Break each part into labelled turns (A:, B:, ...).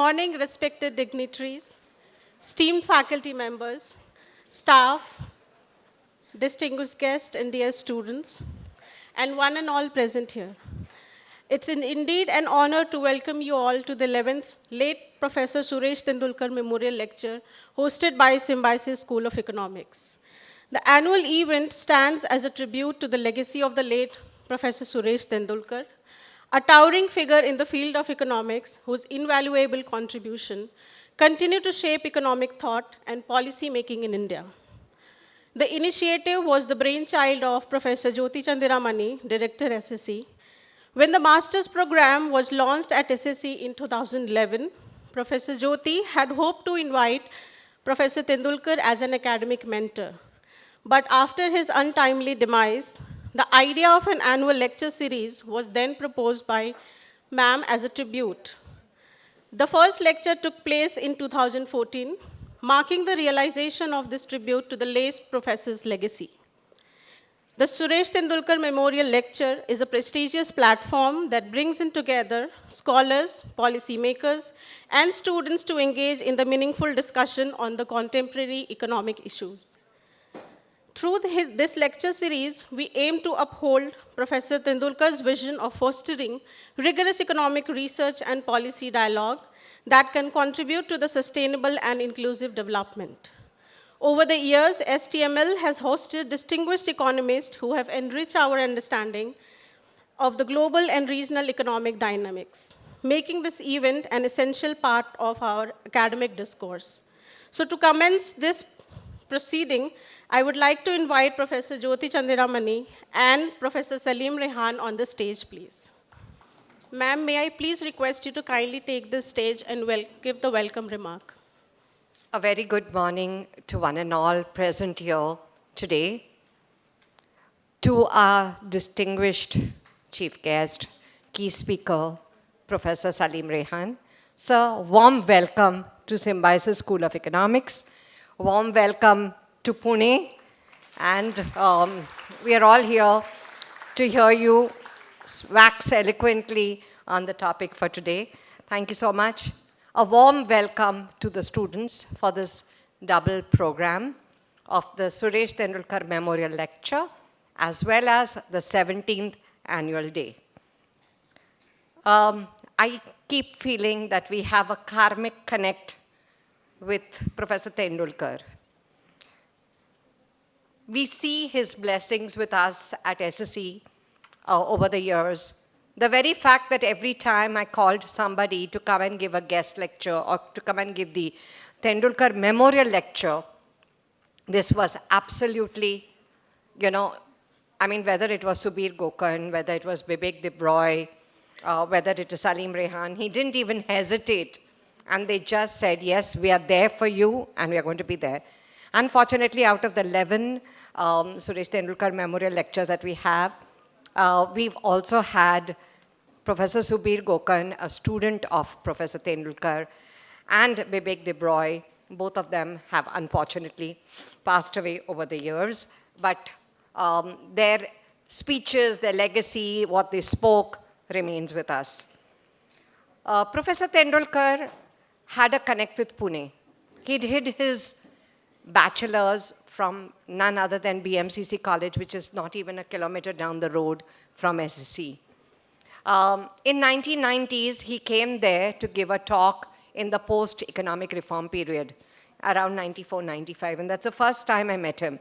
A: morning, respected dignitaries, esteemed faculty members, staff, distinguished guests, and dear students, and one and all present here. It's indeed an honor to welcome you all to the 11th late Professor Suresh Tendulkar Memorial Lecture hosted by Symbiosis School of Economics. The annual event stands as a tribute to the legacy of the late Professor Suresh Tendulkar, a towering figure in the field of economics whose invaluable contribution continued to shape economic thought and policy making in India. The initiative was the brainchild of Professor Jyoti Chandiramani, Director SSE. When the master's program was launched at SSE in 2011, Professor Jyoti had hoped to invite Professor Tendulkar as an academic mentor. But after his untimely demise, the idea of an annual lecture series was then proposed by ma'am as a tribute. The first lecture took place in 2014, marking the realization of this tribute to the late professor's legacy. The Suresh Tendulkar Memorial Lecture is a prestigious platform that brings in together scholars, policymakers, and students to engage in the meaningful discussion on the contemporary economic issues. Through this lecture series, we aim to uphold Professor Tendulkar's vision of fostering rigorous economic research and policy dialogue that can contribute to the sustainable and inclusive development. Over the years, STML has hosted distinguished economists who have enriched our understanding of the global and regional economic dynamics, making this event an essential part of our academic discourse. So to commence this proceeding, I would like to invite Professor Jyoti Chandiramani and Professor Selim Raihan on the stage, please. Ma'am, may I please request you to kindly take the stage and give the welcome remark.
B: A very good morning to one and all present here today. To our distinguished chief guest, key speaker, Professor Selim Raihan. Sir, warm welcome to Symbiosis School of Economics. Warm welcome to Pune. And we are all here to hear you wax eloquently on the topic for today. Thank you so much. A warm welcome to the students for this double program of the Suresh Tendulkar Memorial Lecture, as well as the 17th annual day. I keep feeling that we have a karmic connect with Professor Tendulkar. We see his blessings with us at SSE over the years. The very fact that every time I called somebody to come and give a guest lecture or to come and give the Tendulkar Memorial Lecture, this was absolutely, whether it was Subir Gokan, whether it was Bibek Debroy, whether it is Selim Raihan, he didn't even hesitate. And they just said, yes, we are there for you and we are going to be there. Unfortunately, out of the 11 Suresh Tendulkar Memorial Lectures that we have, we've also had Professor Subir Gokan, a student of Professor Tendulkar, and Bibek Debroy. Both of them have unfortunately passed away over the years, but their speeches, their legacy, what they spoke remains with us. Professor Tendulkar had a connect with Pune. He did his bachelor's from none other than BMCC College, which is not even a kilometer down the road from SSE. In 1990s, he came there to give a talk in the post-economic reform period, around 94, 95, and that's the first time I met him.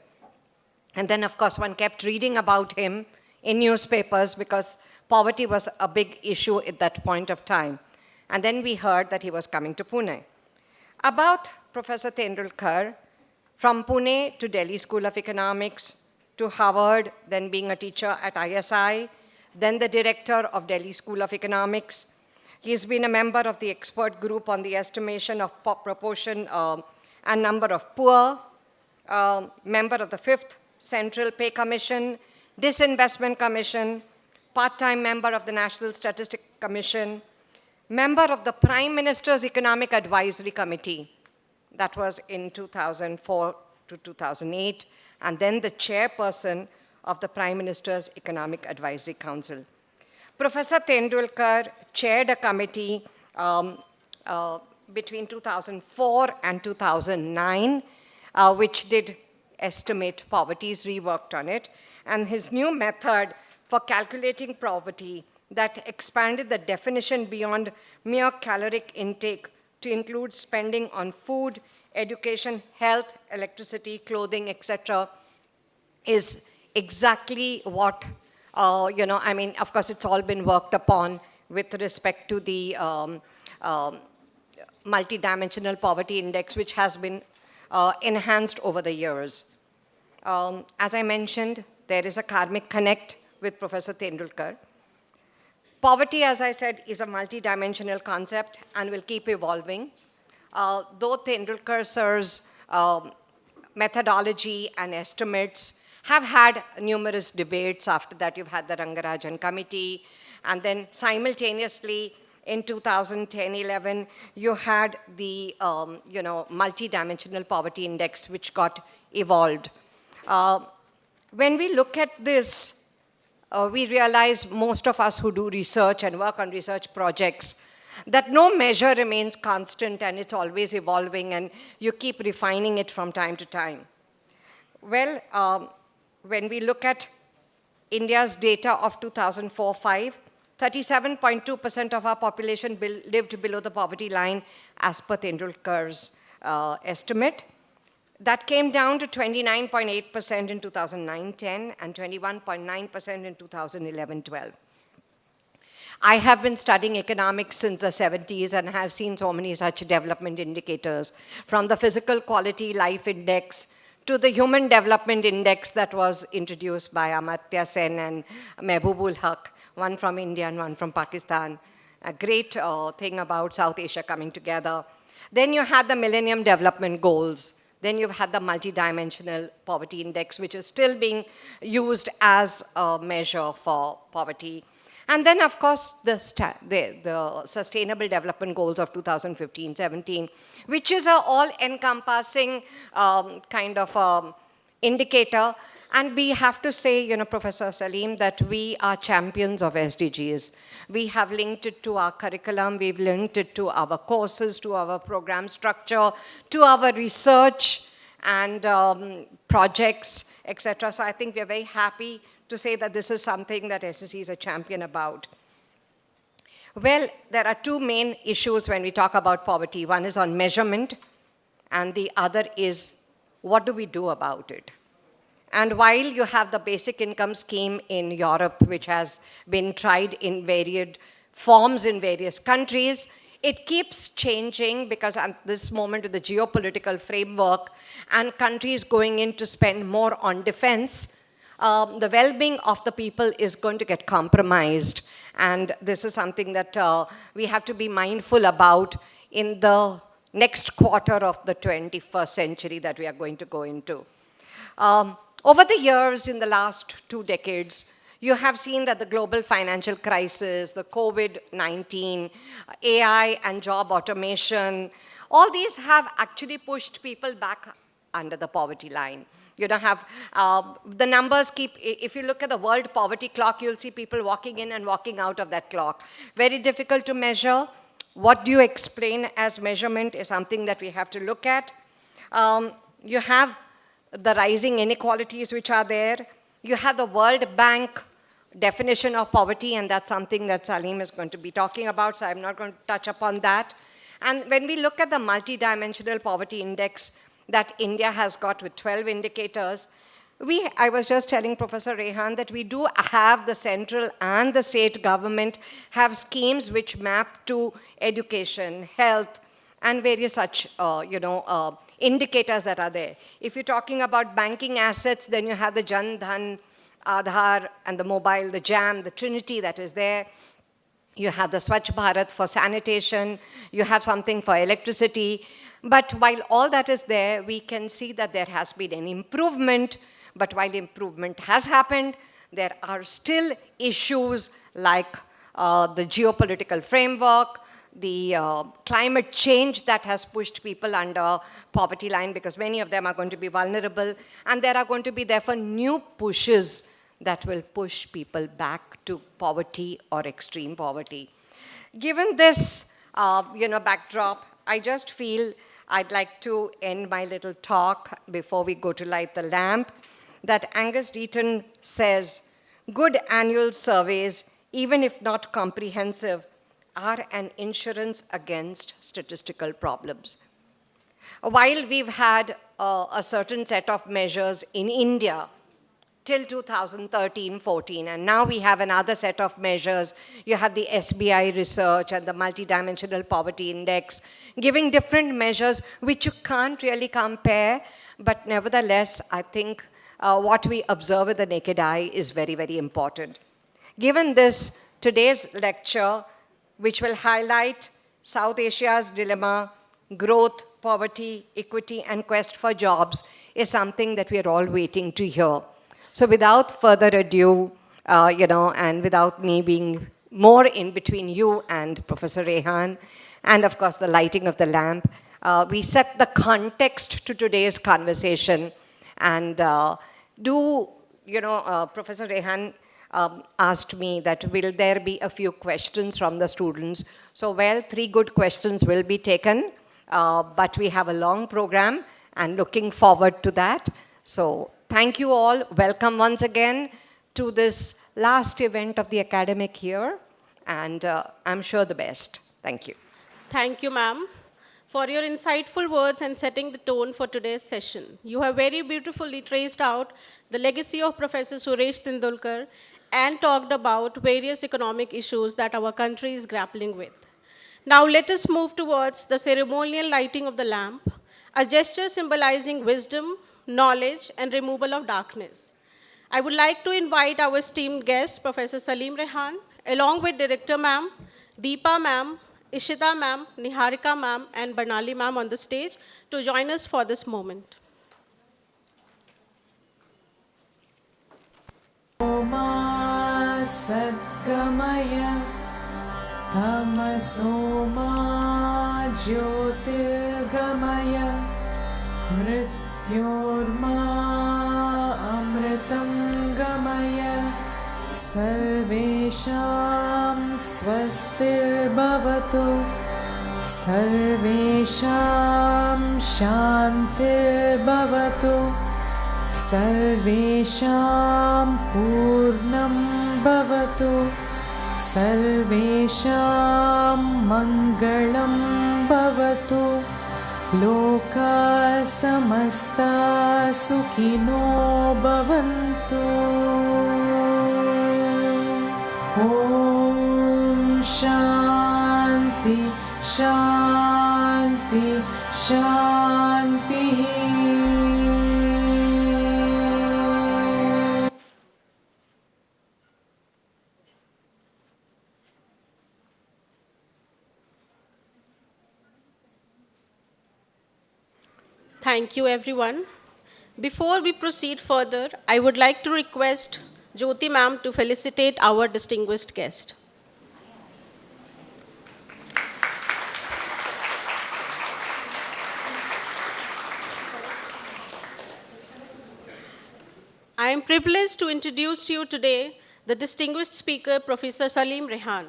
B: And then, of course, one kept reading about him in newspapers because poverty was a big issue at that point of time. And then we heard that he was coming to Pune. About Professor Tendulkar, from Pune to Delhi School of Economics, to Harvard, then being a teacher at ISI, then the director of Delhi School of Economics. He's been a member of the expert group on the estimation of proportion and number of poor, member of the 5th Central Pay Commission, Disinvestment Commission, part-time member of the National Statistics Commission, member of the Prime Minister's Economic Advisory Committee. That was in 2004 to 2008, and then the chairperson of the Prime Minister's Economic Advisory Council. Professor Tendulkar chaired a committee between 2004 and 2009, which did estimate poverty. He's reworked on it. And his new method for calculating poverty that expanded the definition beyond mere caloric intake to include spending on food, education, health, electricity, clothing, etc., is exactly what, I mean, of course, it's all been worked upon with respect to the multidimensional poverty index, which has been enhanced over the years. As I mentioned, there is a karmic connect with Professor Tendulkar. Poverty, as I said, is a multidimensional concept and will keep evolving. Though Tendulkar sir's methodology and estimates have had numerous debates. After that, you've had the Rangarajan Committee, and then simultaneously in 2010-11, you had the multidimensional poverty index, which got evolved. When we look at this, we realize, most of us who do research and work on research projects, that no measure remains constant and it's always evolving and you keep refining it from time to time. Well, when we look at India's data of 2004-5, 37.2% of our population lived below the poverty line as per Tendulkar's estimate. That came down to 29.8% in 2009-10 and 21.9% in 2011-12. I have been studying economics since the 70s and have seen so many such development indicators, from the physical quality life index to the human development index that was introduced by Amartya Sen and Mehboob ul Haq, one from India and one from Pakistan. A great thing about South Asia coming together. Then you had the Millennium Development Goals. Then you've had the multidimensional poverty index, which is still being used as a measure for poverty. And then, of course, the Sustainable Development Goals of 2015-17, which is an all-encompassing kind of indicator. And we have to say, Professor Selim, that we are champions of SDGs. We have linked it to our curriculum, we've linked it to our courses, to our program structure, to our research and projects, etc. So I think we're very happy to say that this is something that SSE is a champion about. Well, there are two main issues when we talk about poverty. One is on measurement, and the other is, what do we do about it? And while you have the basic income scheme in Europe, which has been tried in varied forms in various countries, it keeps changing because at this moment with the geopolitical framework and countries going in to spend more on defense, the well-being of the people is going to get compromised. And this is something that we have to be mindful about in the next quarter of the 21st century that we are going to go into. Over the years, in the last 2 decades, you have seen that the global financial crisis, the COVID-19, AI and job automation, all these have actually pushed people back under the poverty line. You don't have, the numbers keep, if you look at the world poverty clock, you'll see people walking in and walking out of that clock. Very difficult to measure. What do you explain as measurement is something that we have to look at. You have the rising inequalities which are there. You have the World Bank definition of poverty, and that's something that Salim is going to be talking about, so I'm not going to touch upon that. And when we look at the multidimensional poverty index that India has got with 12 indicators, I was just telling Professor Raihan that we do have the central and the state government have schemes which map to education, health, and various such, indicators that are there. If you're talking about banking assets, then you have the Jan Dhan, Aadhaar, and the mobile, the JAM, the Trinity that is there. You have the Swachh Bharat for sanitation. You have something for electricity. But while all that is there, we can see that there has been an improvement. But while improvement has happened, there are still issues like the geopolitical framework, the climate change that has pushed people under poverty line because many of them are going to be vulnerable, and there are going to be therefore new pushes that will push people back to poverty or extreme poverty. Given this, backdrop, I just feel I'd like to end my little talk before we go to light the lamp, that Angus Deaton says, good annual surveys, even if not comprehensive, are an insurance against statistical problems. While we've had a certain set of measures in India till 2013-14, and now we have another set of measures. You have the SBI research and the multidimensional poverty index, giving different measures which you can't really compare, but nevertheless, I think what we observe with the naked eye is very, very important. Given this, today's lecture, which will highlight South Asia's dilemma, growth, poverty, equity, and quest for jobs, is something that we are all waiting to hear. So without further ado, and without me being more in between you and Professor Raihan, and of course the lighting of the lamp, we set the context to today's conversation. And Professor Raihan asked me that will there be a few questions from the students. So, well, 3 good questions will be taken, but we have a long program and looking forward to that. So, thank you all. Welcome once again to this last event of the academic year, and I'm sure the best. Thank you.
A: Thank you, ma'am, for your insightful words and setting the tone for today's session. You have very beautifully traced out the legacy of Professor Suresh Tendulkar and talked about various economic issues that our country is grappling with. Now let us move towards the ceremonial lighting of the lamp, a gesture symbolizing wisdom, knowledge, and removal of darkness. I would like to invite our esteemed guest, Professor Selim Raihan, along with Director Ma'am, Deepa Ma'am, Ishita Ma'am, Niharika Ma'am, and Barnali Ma'am on the stage to join us for this moment.
C: Oma Sadgamaya Tamasoma Jyotirgamaya Mrityorma Amritam Gamaya Sarvesham Swastir Bhavatu Sarvesham Shantir Bhavatu Sarvesham Purnam Bhavatu Sarvesham Mangalam Bhavatu Loka Samasta Sukhino Bhavantu Om Shanti Shanti Shanti.
A: Thank you, everyone. Before we proceed further, I would like to request Jyoti ma'am to felicitate our distinguished guest. I am privileged to introduce to you today the distinguished speaker, Professor Selim Raihan.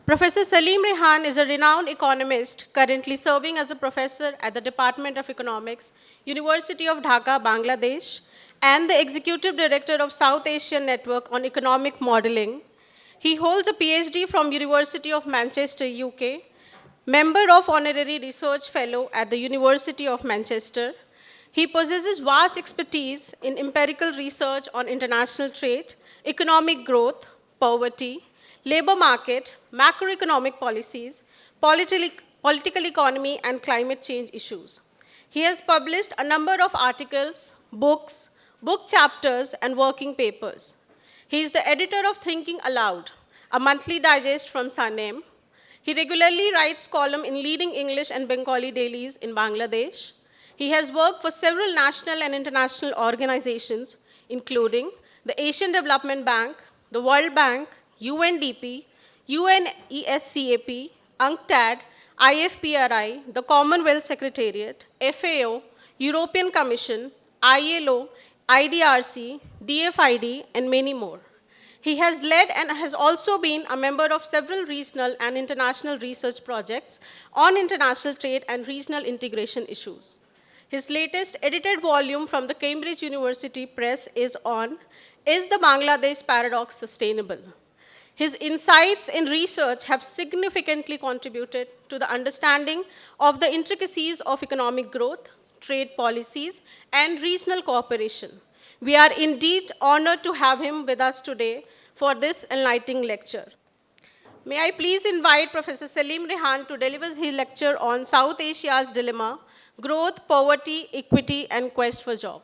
A: Professor Selim Raihan is a renowned economist currently serving as a professor at the Department of Economics, University of Dhaka, Bangladesh, and the Executive Director of South Asian Network on Economic Modeling. He holds a PhD from University of Manchester, UK, member of Honorary Research Fellow at the University of Manchester. He possesses vast expertise in empirical research on international trade, economic growth, poverty, labor market, macroeconomic policies, political economy, and climate change issues. He has published a number of articles, books, book chapters, and working papers. He is the editor of Thinking Aloud, a monthly digest from SANEM. He regularly writes columns in leading English and Bengali dailies in Bangladesh. He has worked for several national and international organizations, including the Asian Development Bank, the World Bank, UNDP, UNESCAP, UNCTAD, IFPRI, the Commonwealth Secretariat, FAO, European Commission, ILO, IDRC, DFID, and many more. He has led and has also been a member of several regional and international research projects on international trade and regional integration issues. His latest edited volume from the Cambridge University Press is on Is the Bangladesh Paradox Sustainable? His insights in research have significantly contributed to the understanding of the intricacies of economic growth, trade policies, and regional cooperation. We are indeed honored to have him with us today for this enlightening lecture. May I please invite Professor Selim Raihan to deliver his lecture on South Asia's dilemma, growth, poverty, equity, and quest for job.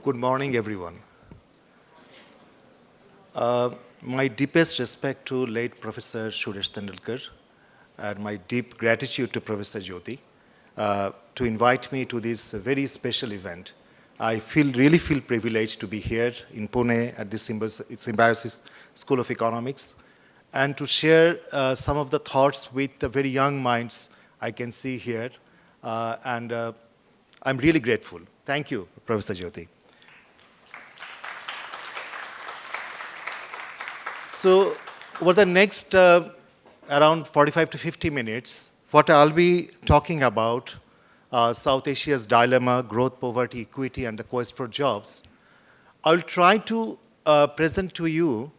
D: Good morning, everyone. My deepest respect to late Professor Suresh Tendulkar and my deep gratitude to Professor Jyoti to invite me to this very special event. I really feel privileged to be here in Pune at the Symbiosis School of Economics and to share some of the thoughts with the very young minds I can see here. I'm really grateful. Thank you, Professor Jyoti. So over the next around 45 to 50 minutes, what I'll be talking about South Asia's dilemma, growth, poverty, equity, and the quest for jobs. I'll try to present to you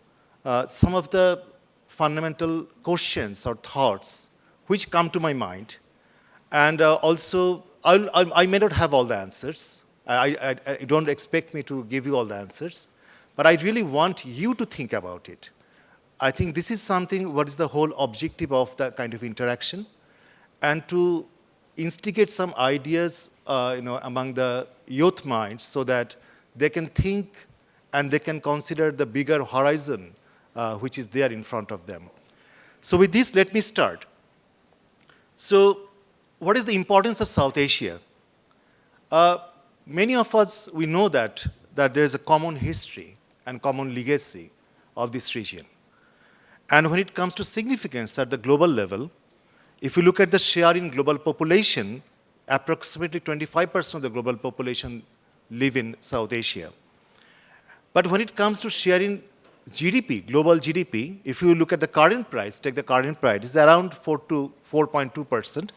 D: some of the fundamental questions or thoughts which come to my mind. And also, I may not have all the answers. I don't expect me to give you all the answers. But I really want you to think about it. I think this is something, what is the whole objective of the kind of interaction, and to instigate some ideas among the youth minds so that they can think and they can consider the bigger horizon which is there in front of them. So with this, let me start. So what is the importance of South Asia? Many of us, we know that there is a common history and common legacy of this region. And when it comes to significance at the global level, if you look at the share in global population, approximately 25% of the global population live in South Asia. But when it comes to share in GDP, global GDP, if you look at the current price, take the current price, it's around 4 to 4.2%.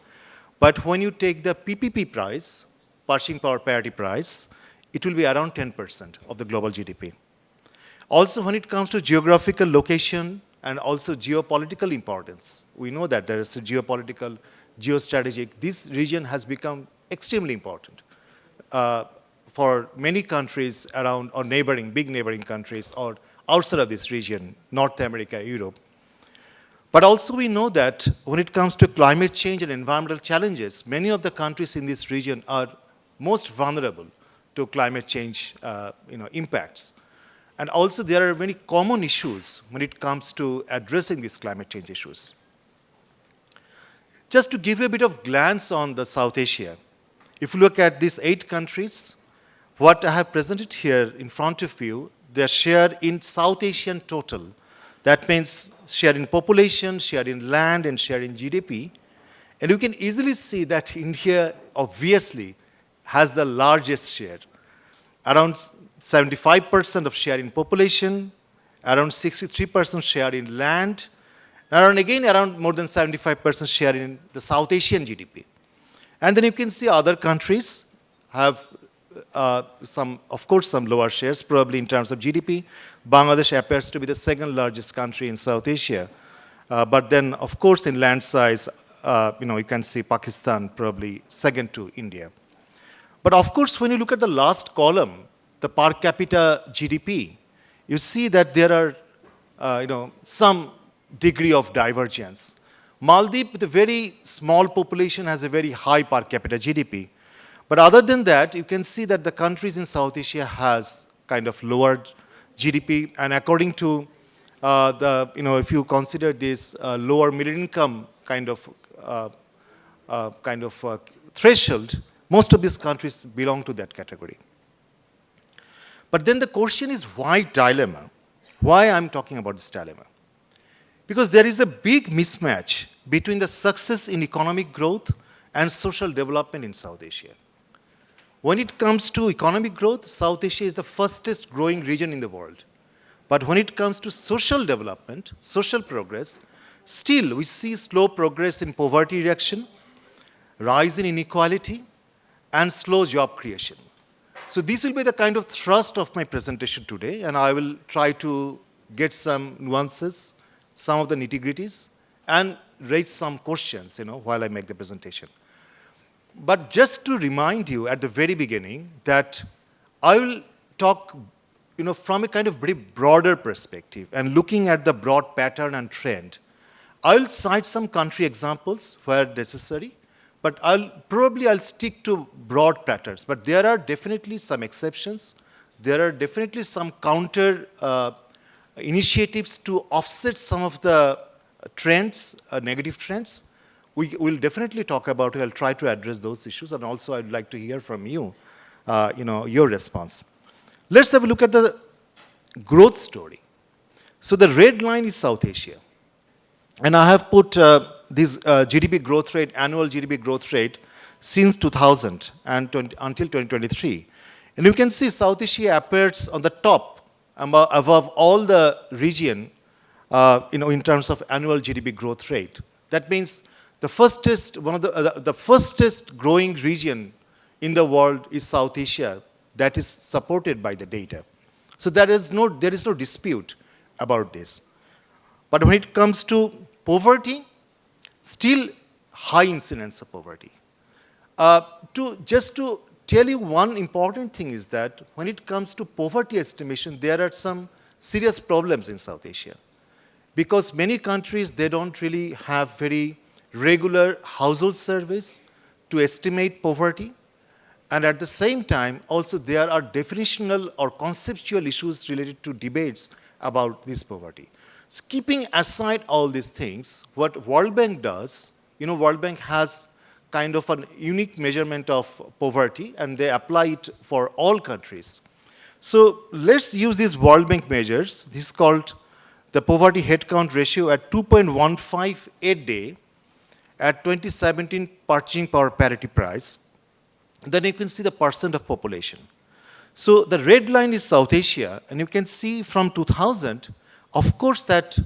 D: But when you take the PPP price, purchasing power parity price, it will be around 10% of the global GDP. Also, when it comes to geographical location and also geopolitical importance, we know that there is a geopolitical, geostrategic. This region has become extremely important for many countries around or neighboring, big neighboring countries or outside of this region, North America, Europe. But also we know that when it comes to climate change and environmental challenges, many of the countries in this region are most vulnerable to climate change impacts. And also there are many common issues when it comes to addressing these climate change issues. Just to give you a bit of glance on the South Asia, if you look at these 8 countries, what I have presented here in front of you, their share in South Asian total. That means share in population, share in land, and share in GDP. And you can easily see that India obviously has the largest share. Around 75% of share in population, around 63% share in land, and around more than 75% share in the South Asian GDP. And then you can see other countries have some lower shares, probably in terms of GDP. Bangladesh appears to be the second largest country in South Asia. But then, of course, in land size, you can see Pakistan probably second to India. But of course, when you look at the last column, the per capita GDP, you see that there are some degree of divergence. Maldives, with a very small population, has a very high per capita GDP. But other than that, you can see that the countries in South Asia has kind of lowered GDP. And according to if you consider this lower middle income kind of threshold, most of these countries belong to that category. But then the question is, why dilemma? Why I'm talking about this dilemma? Because there is a big mismatch between the success in economic growth and social development in South Asia. When it comes to economic growth, South Asia is the fastest growing region in the world. But when it comes to social development, social progress, still we see slow progress in poverty reduction, rise in inequality, and slow job creation. So this will be the kind of thrust of my presentation today, and I will try to get some nuances, some of the nitty-gritties, and raise some questions, while I make the presentation. But just to remind you at the very beginning that I will talk, from a kind of very broader perspective and looking at the broad pattern and trend. I will cite some country examples where necessary, but I'll stick to broad patterns. But there are definitely some exceptions. There are definitely some counter initiatives to offset some of the trends, negative trends. We will definitely talk about it. I'll try to address those issues, and also I'd like to hear from you, your response. Let's have a look at the growth story. So the red line is South Asia. And I have put this GDP growth rate, annual GDP growth rate, since 2000 and until 2023. And you can see South Asia appears on the top, above all the region, in terms of annual GDP growth rate. That means the fastest, one of the fastest growing region in the world is South Asia. That is supported by the data. So there is no dispute about this. But when it comes to poverty, still high incidence of poverty. Just to tell you one important thing is that when it comes to poverty estimation, there are some serious problems in South Asia. Because many countries, they don't really have very regular household surveys to estimate poverty. And at the same time, also there are definitional or conceptual issues related to debates about this poverty. So keeping aside all these things, what World Bank does, World Bank has kind of a unique measurement of poverty, and they apply it for all countries. So let's use these World Bank measures. This is called the poverty headcount ratio at 2.15 a day at 2017 purchasing power parity price. Then you can see the percent of population. So the red line is South Asia, and you can see from 2000, of course, that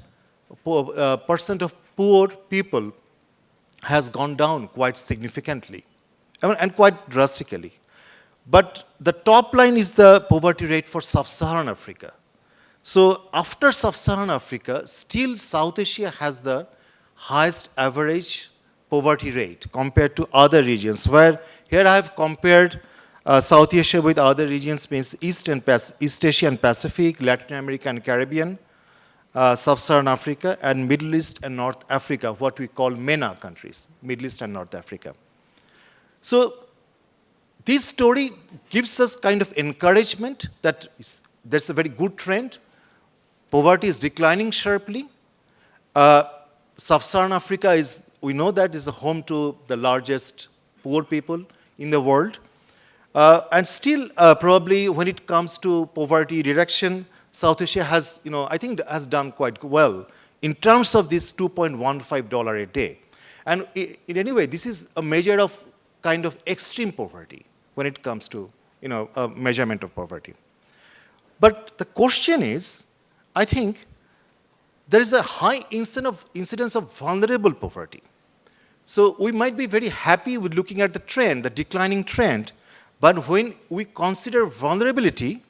D: percent of poor people has gone down quite significantly and quite drastically. But the top line is the poverty rate for sub-Saharan Africa. So after sub-Saharan Africa, still South Asia has the highest average poverty rate compared to other regions, where here I have compared South Asia with other regions, means East Asia and Pacific, Latin America and Caribbean, Sub-Saharan Africa, and Middle East and North Africa, what we call MENA countries, Middle East and North Africa. So this story gives us kind of encouragement that there's a very good trend. Poverty is declining sharply. Sub-Saharan Africa is, we know that is a home to the largest poor people in the world. And still, probably when it comes to poverty reduction, South Asia has, I think has done quite well in terms of this $2.15 a day. And in any way, this is a measure of kind of extreme poverty when it comes to, a measurement of poverty. But the question is, I think, there is a high incidence of vulnerable poverty. So we might be very happy with looking at the trend, the declining trend, but when we consider vulnerability,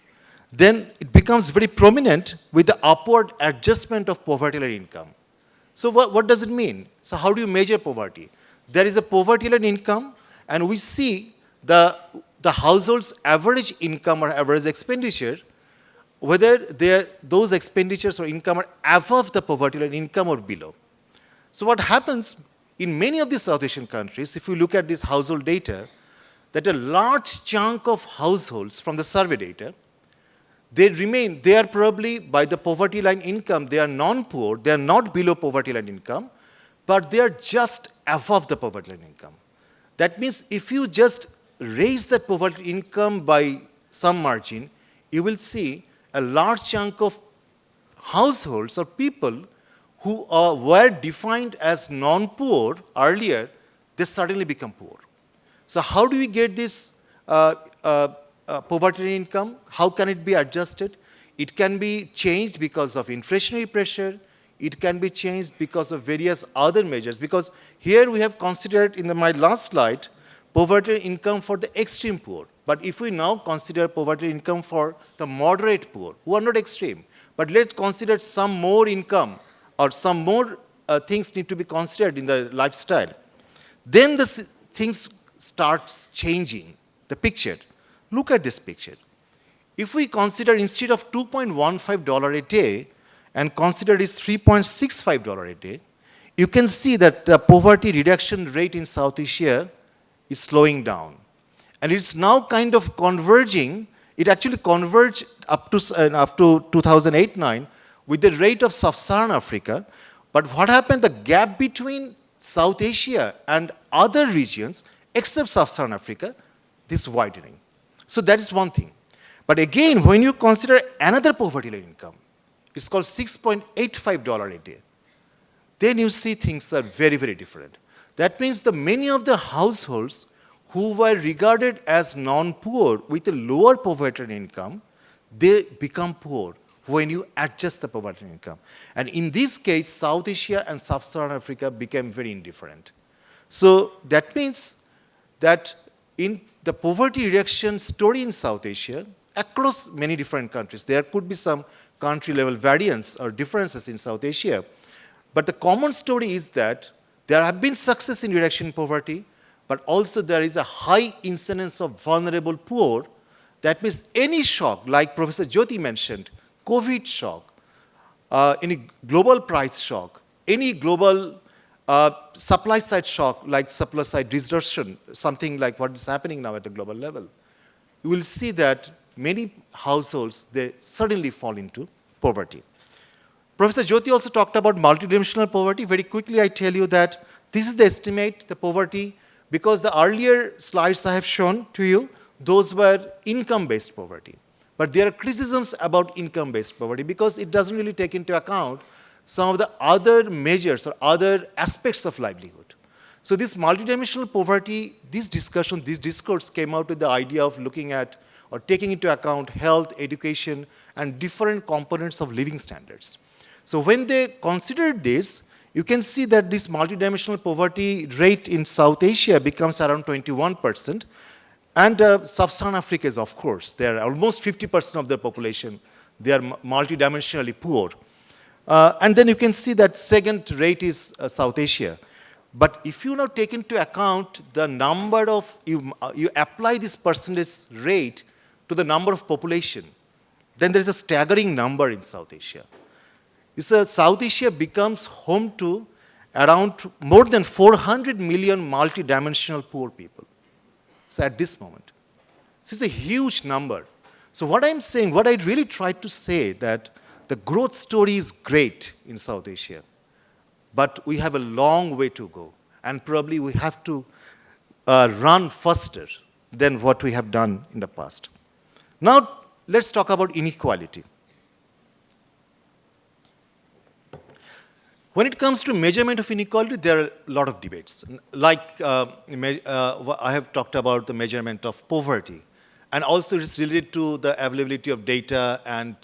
D: then it becomes very prominent with the upward adjustment of poverty line income. So what does it mean? So how do you measure poverty? There is a poverty line income, and we see the household's average income or average expenditure, whether those expenditures or income are above the poverty line income or below. So what happens in many of the South Asian countries, if you look at this household data, that a large chunk of households from the survey data, they are probably by the poverty line income, they are non-poor, they are not below poverty line income, but they are just above the poverty line income. That means if you just raise that poverty income by some margin, you will see a large chunk of households or people who were defined as non-poor earlier, they suddenly become poor. So how do we get this poverty income? How can it be adjusted? it can be changed because of inflationary pressure, it can be changed because of various other measures, because here we have considered in my last slide, poverty income for the extreme poor. But if we now consider poverty income for the moderate poor, who are not extreme, but let's consider some more income or some more things need to be considered in the lifestyle, then the things starts changing, the picture. Look at this picture. If we consider instead of $2.15 a day and consider it $3.65 a day, you can see that the poverty reduction rate in South Asia is slowing down. And it's now kind of converging. It actually converged up to 2008-9 with the rate of Sub-Saharan Africa. But what happened, the gap between South Asia and other regions, except Sub-Saharan Africa, this widening. So that is one thing. But again, when you consider another poverty line income, it's called $6.85 a day, then you see things are very, very different. That means that many of the households who were regarded as non-poor with a lower poverty income, they become poor when you adjust the poverty income. And in this case, South Asia and Sub-Saharan Africa became very indifferent. So that means that in the poverty reduction story in South Asia, across many different countries, there could be some country level variance or differences in South Asia. But the common story is that there have been success in reduction in poverty, but also there is a high incidence of vulnerable poor. That means any shock, like Professor Jyoti mentioned, COVID shock, any global price shock, any global supply side shock, like supply side disruption, something like what is happening now at the global level, you will see that many households, they suddenly fall into poverty. Professor Jyoti also talked about multidimensional poverty. Very quickly, I tell you that this is the estimate, the poverty, because the earlier slides I have shown to you, those were income-based poverty. But there are criticisms about income-based poverty because it doesn't really take into account some of the other measures or other aspects of livelihood. So this multidimensional poverty, this discussion, this discourse came out with the idea of looking at or taking into account health, education, and different components of living standards. So when they considered this, you can see that this multidimensional poverty rate in South Asia becomes around 21%. And Sub-Saharan Africa is, of course, they are almost 50% of their population. They are multidimensionally poor. And then you can see that second rate is South Asia. But if you now take into account the number of, you apply this percentage rate to the number of population, then there is a staggering number in South Asia. South Asia becomes home to around more than 400 million multidimensional poor people. So at this moment. So it's a huge number. So what I'm saying, what I really tried to say that the growth story is great in South Asia, but we have a long way to go. And probably we have to run faster than what we have done in the past. Now, let's talk about inequality. When it comes to measurement of inequality, there are a lot of debates. Like I have talked about the measurement of poverty, and also it's related to the availability of data and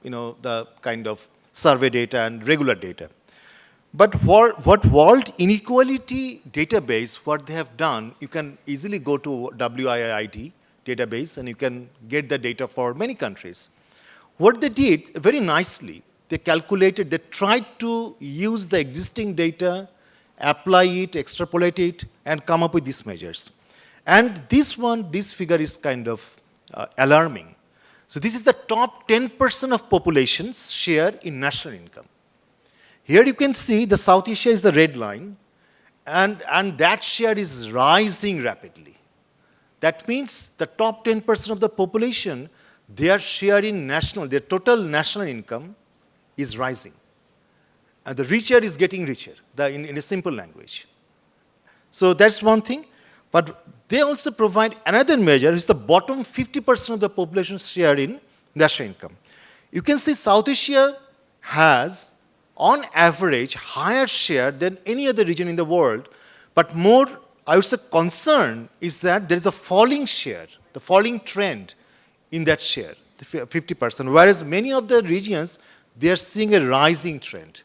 D: the kind of survey data and regular data. But what World Inequality Database, what they have done, you can easily go to WIID database and you can get the data for many countries. What they did very nicely, they calculated, they tried to use the existing data, apply it, extrapolate it, and come up with these measures. And this figure is kind of alarming. So this is the top 10% of population's share in national income. Here you can see the South Asia is the red line, and that share is rising rapidly. That means the top 10% of the population, their share in their total national income is rising. And the richer is getting richer, in a simple language. So that's one thing. But they also provide another measure, which is the bottom 50% of the population's share in national income. You can see South Asia has, on average, higher share than any other region in the world, but more, I would say, concern is that there is a falling share, the falling trend in that share. 50%, whereas many of the regions, they are seeing a rising trend.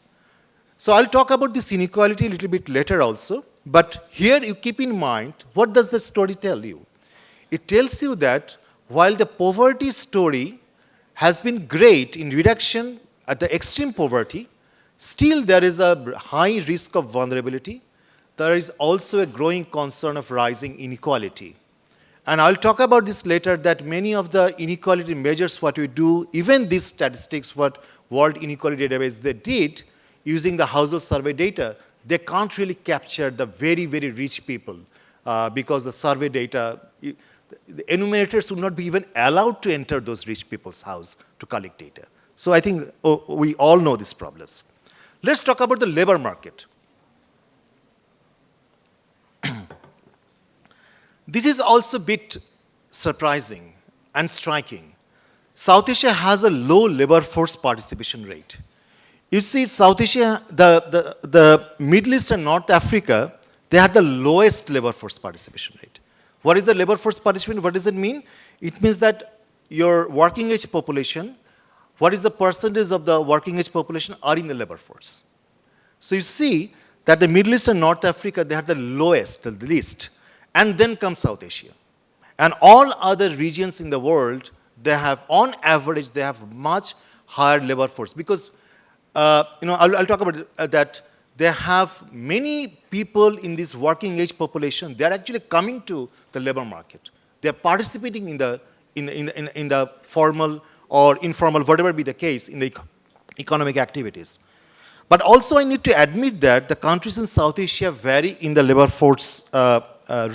D: So I'll talk about this inequality a little bit later also, but here you keep in mind, what does the story tell you? It tells you that while the poverty story has been great in reduction at the extreme poverty, still there is a high risk of vulnerability. There is also a growing concern of rising inequality. And I'll talk about this later, that many of the inequality measures what we do, even these statistics, what World Inequality Database they did, using the household survey data, they can't really capture the very, very rich people because the survey data, the enumerators would not be even allowed to enter those rich people's house to collect data. So I think we all know these problems. Let's talk about the labor market. This is also a bit surprising and striking. South Asia has a low labor force participation rate. You see, South Asia, the Middle East and North Africa, they had the lowest labor force participation rate. What is the labor force participation? What does it mean? It means that your working age population, what is the percentage of the working age population are in the labor force? So you see that the Middle East and North Africa, they have the lowest, the least, and then comes South Asia. And all other regions in the world, they have, on average, they have much higher labor force because, I'll talk about that. They have many people in this working age population. They are actually coming to the labor market. They are participating in the formal or informal, whatever be the case, in the economic activities. But also I need to admit that the countries in South Asia vary in the labor force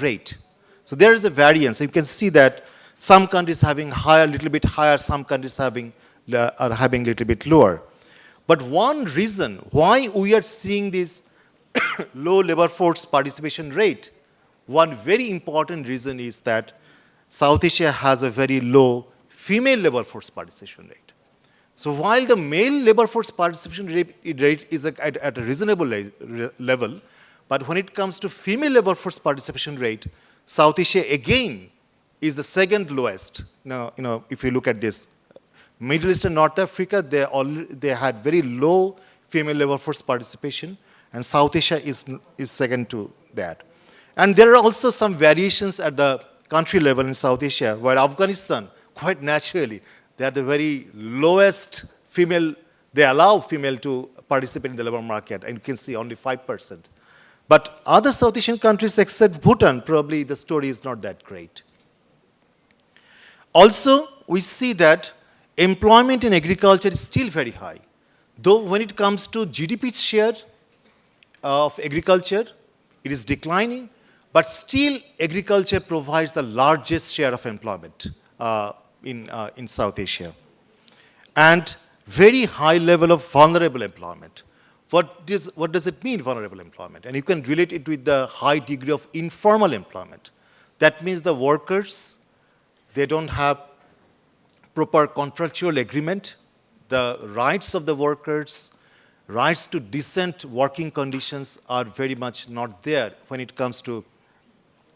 D: rate. So there is a variance. You can see that some countries having higher, little bit higher, some countries are having a little bit lower. But one reason why we are seeing this low labor force participation rate, one very important reason is that South Asia has a very low female labor force participation rate. So while the male labor force participation rate is at a reasonable level, but when it comes to female labor force participation rate, South Asia again is the second lowest. Now, if you look at this, Middle East and North Africa, they had very low female labor force participation, and South Asia is second to that. And there are also some variations at the country level in South Asia, where Afghanistan, quite naturally, they are the very lowest female, they allow female to participate in the labor market, and you can see only 5%. But other South Asian countries except Bhutan, probably the story is not that great. Also, we see that employment in agriculture is still very high. Though when it comes to GDP's share of agriculture, it is declining, but still agriculture provides the largest share of employment in South Asia. And very high level of vulnerable employment. What does it mean, vulnerable employment? And you can relate it with the high degree of informal employment. That means the workers, they don't have proper contractual agreement. The rights of the workers, rights to decent working conditions are very much not there when it comes to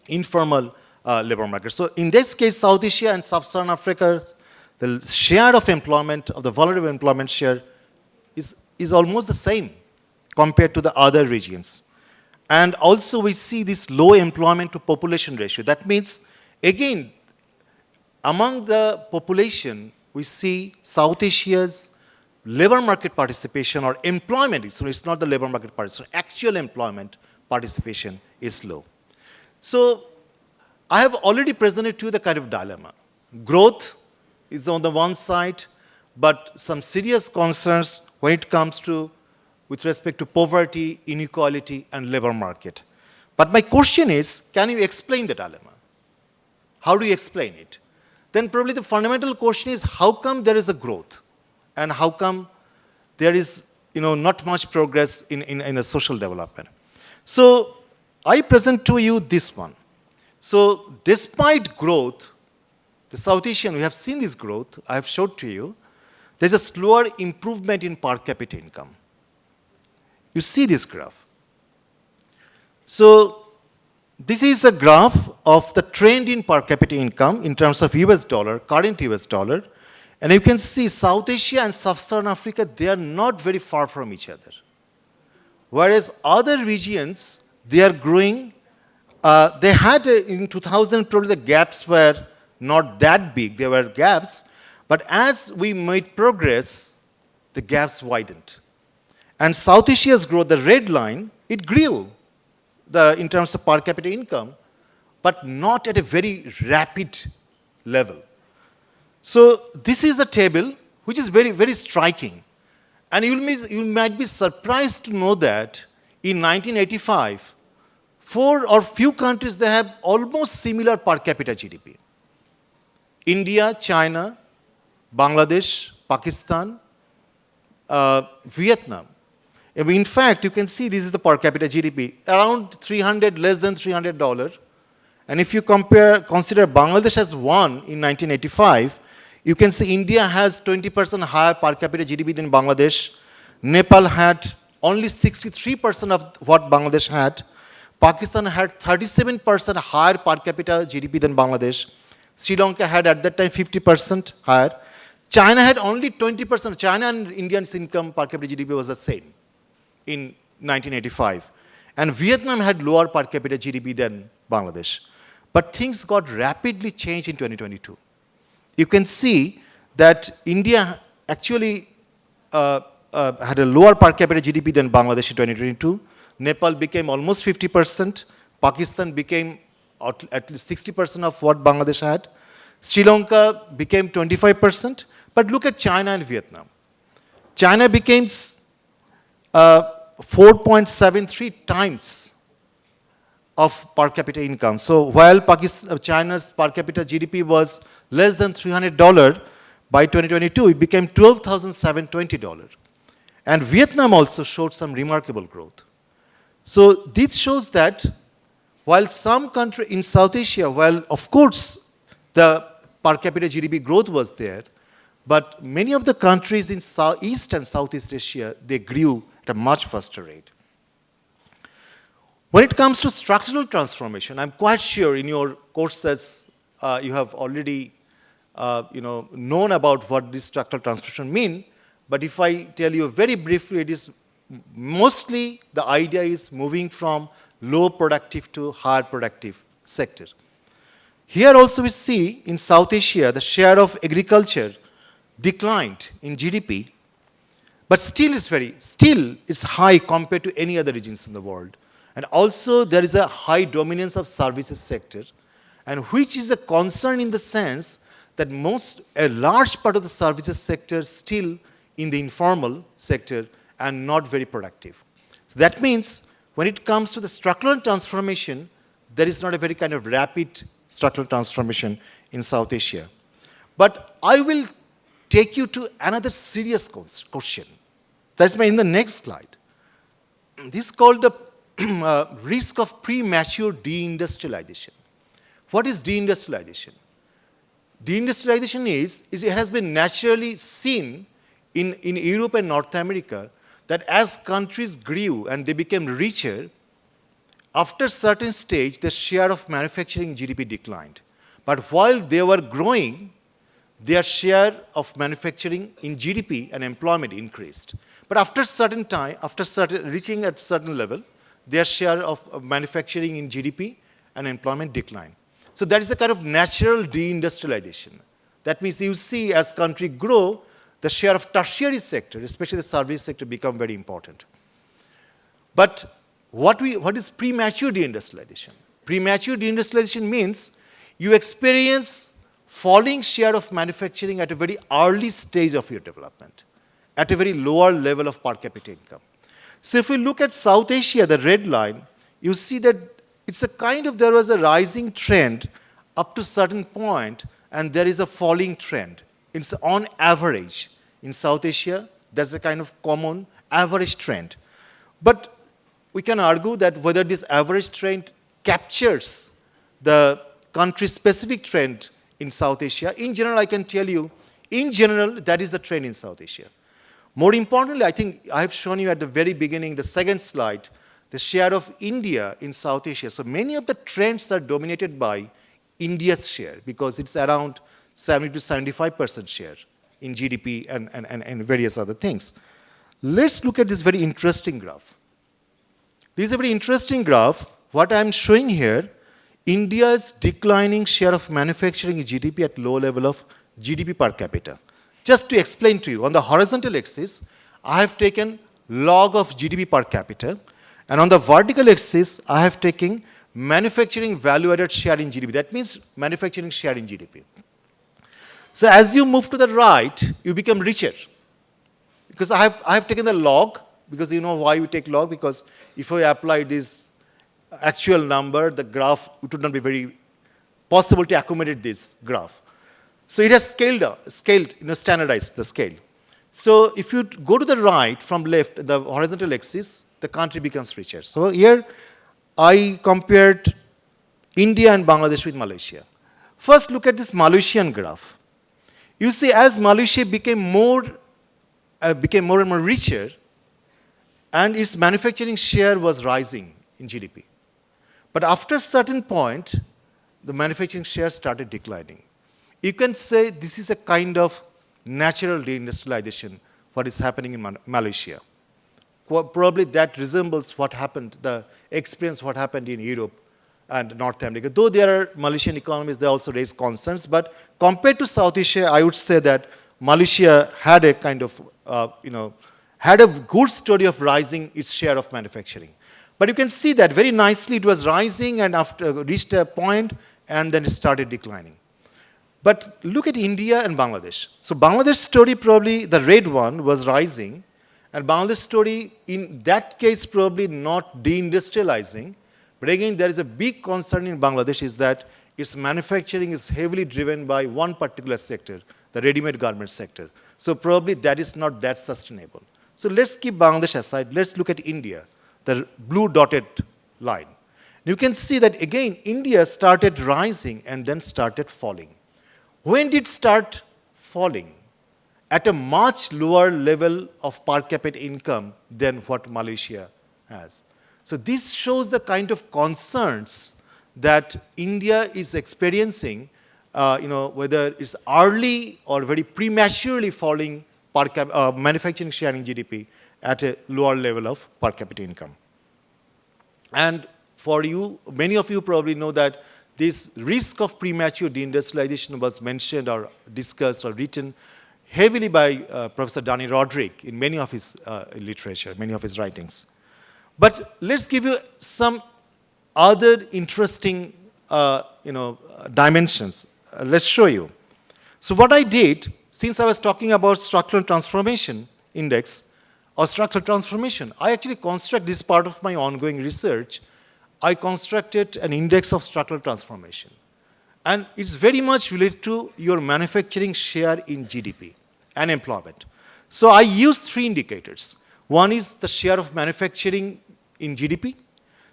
D: informal labor market. So in this case, South Asia and Sub-Saharan Africa, the share of employment, of the vulnerable employment share is almost the same compared to the other regions. And also we see this low employment to population ratio. That means, again, among the population, we see South Asia's labor market participation or employment, so it's not the labor market participation, actual employment participation is low. So I have already presented to you the kind of dilemma. Growth is on the one side, but some serious concerns when it comes to, with respect to poverty, inequality, and labor market. But my question is, can you explain the dilemma? How do you explain it? Then probably the fundamental question is, how come there is a growth? And how come there is not much progress in the social development? So I present to you this one. So despite growth, the South Asian, we have seen this growth, I have showed to you, there's a slower improvement in per capita income. You see this graph. So this is a graph of the trend in per capita income in terms of US dollar, current US dollar, And you can see South Asia and Sub-Saharan Africa, they are not very far from each other. Whereas other regions, they are growing. They had, in 2000, probably the gaps were not that big. There were gaps. But as we made progress, the gaps widened. And South Asia's growth, the red line, it grew in terms of per capita income, but not at a very rapid level. So this is a table which is very, very striking. And you might be surprised to know that in 1985, 4 or few countries, they have almost similar per capita GDP. India, China, Bangladesh, Pakistan, Vietnam. In fact, you can see this is the per capita GDP, around 300, less than $300. And if you consider Bangladesh as 1 in 1985, you can see India has 20% higher per capita GDP than Bangladesh. Nepal had only 63% of what Bangladesh had. Pakistan had 37% higher per capita GDP than Bangladesh. Sri Lanka had at that time 50% higher. China had only 20%. China and India's income per capita GDP was the same in 1985. And Vietnam had lower per capita GDP than Bangladesh. But things got rapidly changed in 2022. You can see that India actually had a lower per capita GDP than Bangladesh in 2022. Nepal became almost 50%. Pakistan became at least 60% of what Bangladesh had. Sri Lanka became 25%. But look at China and Vietnam. China became 4.73 times of per capita income. So while China's per capita GDP was less than $300, by 2022 it became $12,720. And Vietnam also showed some remarkable growth. So this shows that while some country in South Asia, while of course the per capita GDP growth was there, but many of the countries in East and Southeast Asia, they grew at a much faster rate. When it comes to structural transformation, I'm quite sure in your courses you have already known about what this structural transformation mean. But if I tell you very briefly, it is mostly the idea is moving from low productive to higher productive sector. Here also we see in South Asia the share of agriculture declined in GDP, but still it's high compared to any other regions in the world. And also there is a high dominance of services sector, and which is a concern in the sense that a large part of the services sector is still in the informal sector and not very productive. So that means when it comes to the structural transformation, there is not a very kind of rapid structural transformation in South Asia. But I will take you to another serious question. That's in the next slide. This is called the risk of premature deindustrialization. What is deindustrialization? Deindustrialization it has been naturally seen in Europe and North America that as countries grew and they became richer, after a certain stage, the share of manufacturing GDP declined. But while they were growing, their share of manufacturing in GDP and employment increased. But after a certain time, reaching at certain level, their share of manufacturing in GDP and employment declined. So that is a kind of natural deindustrialization. That means you see as country grow, the share of tertiary sector, especially the service sector, become very important. But what is premature deindustrialization? Premature deindustrialization means you experience falling share of manufacturing at a very early stage of your development, at a very lower level of per capita income. So if we look at South Asia, the red line, you see that it's a kind of, there was a rising trend up to a certain point, and there is a falling trend. It's on average. In South Asia, there's a kind of common average trend. But we can argue that whether this average trend captures the country-specific trend in South Asia. In general, I can tell you, in general, that is the trend in South Asia. More importantly, I think I have shown you at the very beginning, the second slide, the share of India in South Asia. So many of the trends are dominated by India's share because it's around 70 to 75% share. in GDP and various other things. Let's look at this very interesting graph. This is a very interesting graph. What I'm showing here, India's declining share of manufacturing in GDP at low level of GDP per capita. Just to explain to you, on the horizontal axis, I have taken log of GDP per capita, and on the vertical axis, I have taken manufacturing value-added share in GDP. That means manufacturing share in GDP. So as you move to the right, you become richer. Because I have taken the log, because you know why we take log, because if we apply this actual number, the graph, it would not be very possible to accommodate this graph. So it has scaled, standardized the scale. So if you go to the right from left, the horizontal axis, the country becomes richer. So here I compared India and Bangladesh with Malaysia. First look at this Malaysian graph. You see, as Malaysia became more and more richer, and its manufacturing share was rising in GDP. But after a certain point, the manufacturing share started declining. You can say this is a kind of natural deindustrialization, what is happening in Malaysia. Probably that resembles what happened, the experience what happened in Europe and North America. Though there are Malaysian economies, they also raise concerns. But compared to South Asia, I would say that Malaysia had a kind of, had a good story of rising its share of manufacturing. But you can see that very nicely it was rising and after reached a point and then it started declining. But look at India and Bangladesh. So Bangladesh story, probably the red one, was rising, and Bangladesh story in that case probably not deindustrializing. But again, there is a big concern in Bangladesh is that its manufacturing is heavily driven by one particular sector, the ready-made garment sector. So probably that is not that sustainable. So let's keep Bangladesh aside. Let's look at India, the blue dotted line. You can see that again, India started rising and then started falling. When did it start falling? At a much lower level of per capita income than what Malaysia has. So this shows the kind of concerns that India is experiencing, whether it's early or very prematurely falling manufacturing share in GDP at a lower level of per capita income. And for you, many of you probably know that this risk of premature deindustrialization was mentioned or discussed or written heavily by Professor Danny Roderick in many of his literature, many of his writings. But let's give you some other interesting dimensions. Let's show you. So what I did, since I was talking about structural transformation index or structural transformation, I actually construct this part of my ongoing research. I constructed an index of structural transformation. And it's very much related to your manufacturing share in GDP and employment. So I used three indicators. One is the share of manufacturing in GDP.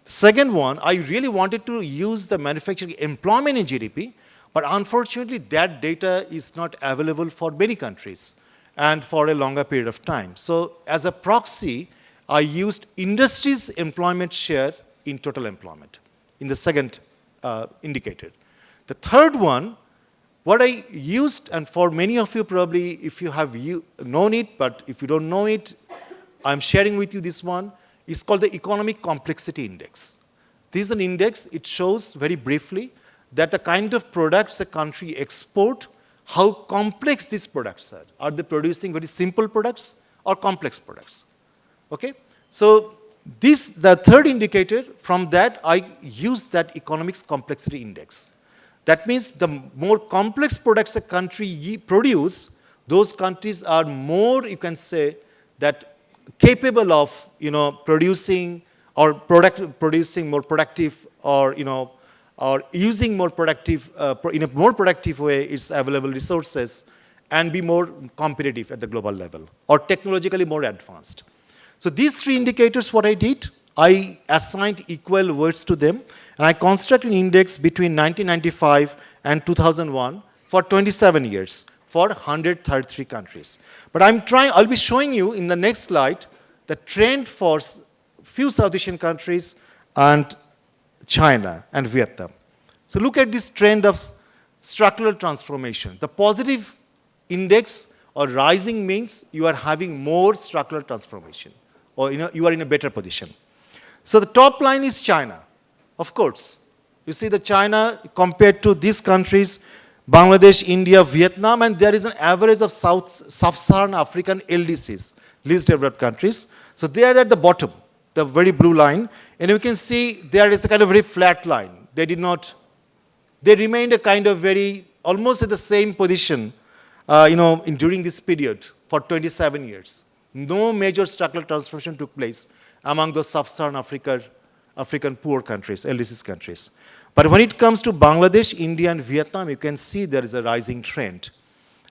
D: The second one, I really wanted to use the manufacturing employment in GDP, but unfortunately that data is not available for many countries and for a longer period of time. So as a proxy, I used industry's employment share in total employment in the second indicator. The third one, what I used, and for many of you probably, if you have known it, but if you don't know it, I'm sharing with you this one, is called the Economic Complexity Index. This is an index, it shows very briefly that the kind of products a country export, how complex these products are. Are they producing very simple products or complex products? Okay? So the third indicator, from that I use that economics complexity index. That means the more complex products a country produce, those countries are more, you can say, that capable of producing or producing more productive or or using more productive in a more productive way its available resources and be more competitive at the global level or technologically more advanced. So these three indicators, what I did, I assigned equal weights to them, and I constructed an index between 1995 and 2001 for 27 years for 133 countries. But I'll be showing you in the next slide the trend for few South Asian countries and China and Vietnam. So look at this trend of structural transformation. The positive index or rising means you are having more structural transformation, or you are in a better position. So the top line is China, of course. You see the China compared to these countries, Bangladesh, India, Vietnam, and there is an average of Sub-Saharan African LDCs, least developed countries. So they are at the bottom, the very blue line, and you can see there is the kind of very flat line. They remained a kind of very, almost at the same position, during this period for 27 years. No major structural transformation took place among those Sub-Saharan African poor countries, LDCs countries. But when it comes to Bangladesh, India, and Vietnam, you can see there is a rising trend.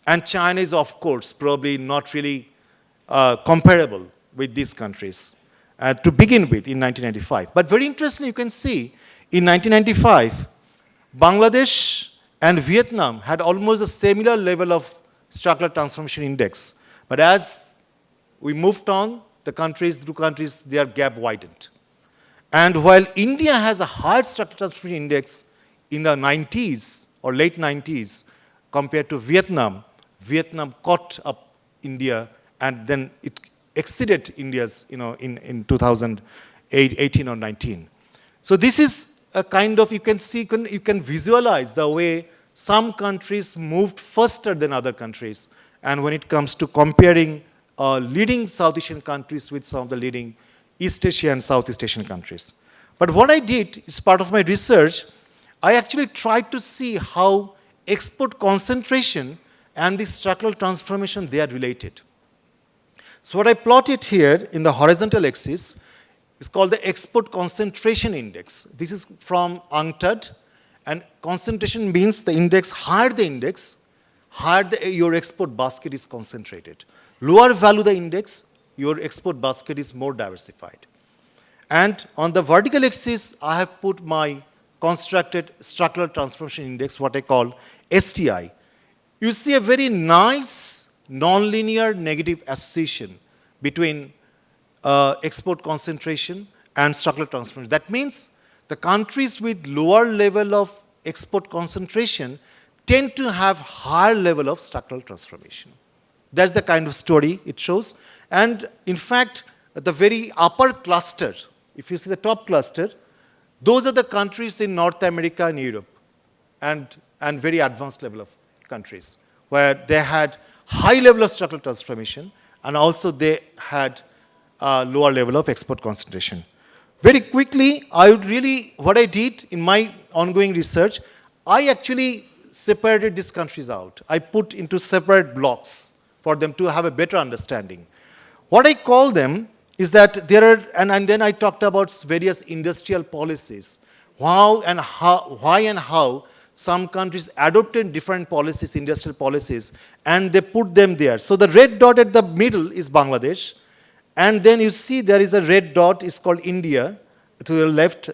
D: And China is, of course, probably not really comparable with these countries to begin with in 1995. But very interestingly, you can see in 1995, Bangladesh and Vietnam had almost a similar level of structural transformation index. But as we moved on, the two countries, their gap widened. And while India has a higher structural transformation index in the 90s or late 90s compared to Vietnam, Vietnam caught up India and then it exceeded India's, in 2018 or 19. So this is a kind of, you can visualize the way some countries moved faster than other countries. And when it comes to comparing leading South Asian countries with some of the leading East Asia and Southeast Asian countries. But what I did, as part of my research, I actually tried to see how export concentration and the structural transformation, they are related. So what I plotted here in the horizontal axis is called the export concentration index. This is from UNCTAD, and concentration means the index, higher the index, higher your export basket is concentrated. Lower value the index, your export basket is more diversified. And on the vertical axis, I have put my constructed structural transformation index, what I call STI. You see a very nice nonlinear negative association between export concentration and structural transformation. That means the countries with lower level of export concentration tend to have higher level of structural transformation. That's the kind of story it shows. And in fact, the very upper cluster, if you see the top cluster, those are the countries in North America and Europe, and very advanced level of countries, where they had high level of structural transformation, and also they had a lower level of export concentration. Very quickly, what I did in my ongoing research, I actually separated these countries out. I put into separate blocks for them to have a better understanding. What I call them is that there are, and then I talked about various industrial policies, why and how some countries adopted different policies, industrial policies, and they put them there. So the red dot at the middle is Bangladesh, and then you see there is a red dot, it's called India, to the left,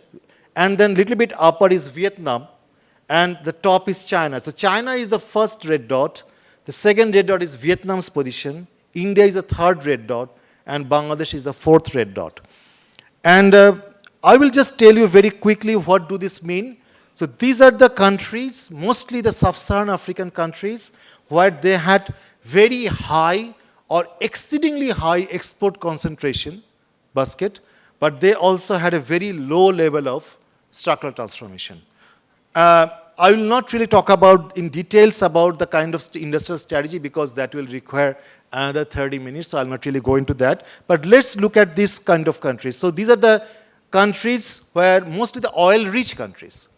D: and then little bit upper is Vietnam, and the top is China. So China is the first red dot, the second red dot is Vietnam's position, India is the third red dot, and Bangladesh is the fourth red dot. And I will just tell you very quickly what do this mean. So these are the countries, mostly the Sub-Saharan African countries, where they had very high or exceedingly high export concentration basket, but they also had a very low level of structural transformation. I will not really talk about in details about the kind of industrial strategy because that will require another 30 minutes, so I'll not really go into that. But let's look at this kind of countries. So these are the countries where mostly the oil-rich countries.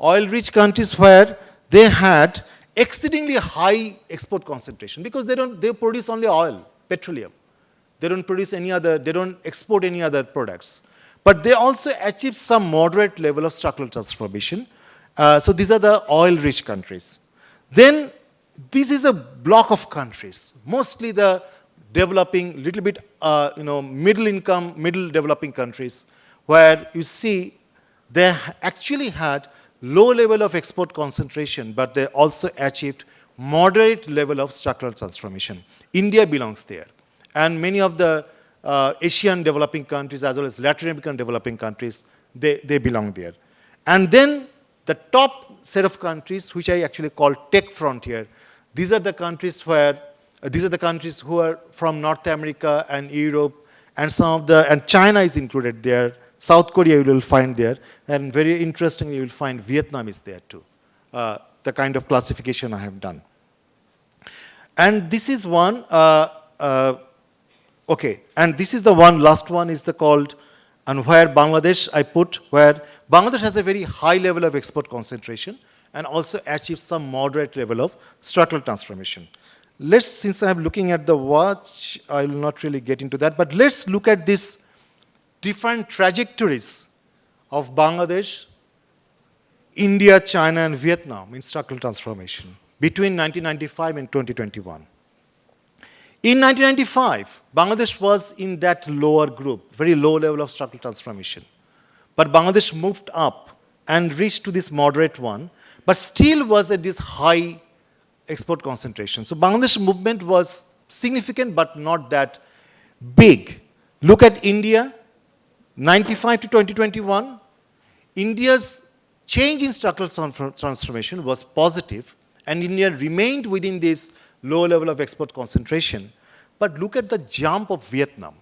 D: Oil-rich countries where they had exceedingly high export concentration because they produce only oil, petroleum. They don't produce any other, they don't export any other products. But they also achieve some moderate level of structural transformation. So these are the oil-rich countries. Then this is a block of countries, mostly the developing, little bit, middle income, middle developing countries, where you see they actually had low level of export concentration, but they also achieved moderate level of structural transformation. India belongs there. And many of the Asian developing countries, as well as Latin American developing countries, they belong there. And then the top set of countries, which I actually call tech frontier, these are the countries where These are the countries who are from North America and Europe, and and China is included there. South Korea you will find there, and very interestingly you will find Vietnam is there too. The kind of classification I have done. And this is one, okay, and this is the one, last one is the called, and where Bangladesh I put, where Bangladesh has a very high level of export concentration and also achieves some moderate level of structural transformation. Since I'm looking at the watch, I will not really get into that, but let's look at these different trajectories of Bangladesh, India, China, and Vietnam in structural transformation between 1995 and 2021. In 1995, Bangladesh was in that lower group, very low level of structural transformation. But Bangladesh moved up and reached to this moderate one, but still was at this high export concentration. So Bangladesh movement was significant, but not that big. Look at India, 95 to 2021. India's change in structural transformation was positive, and India remained within this low level of export concentration. But look at the jump of Vietnam.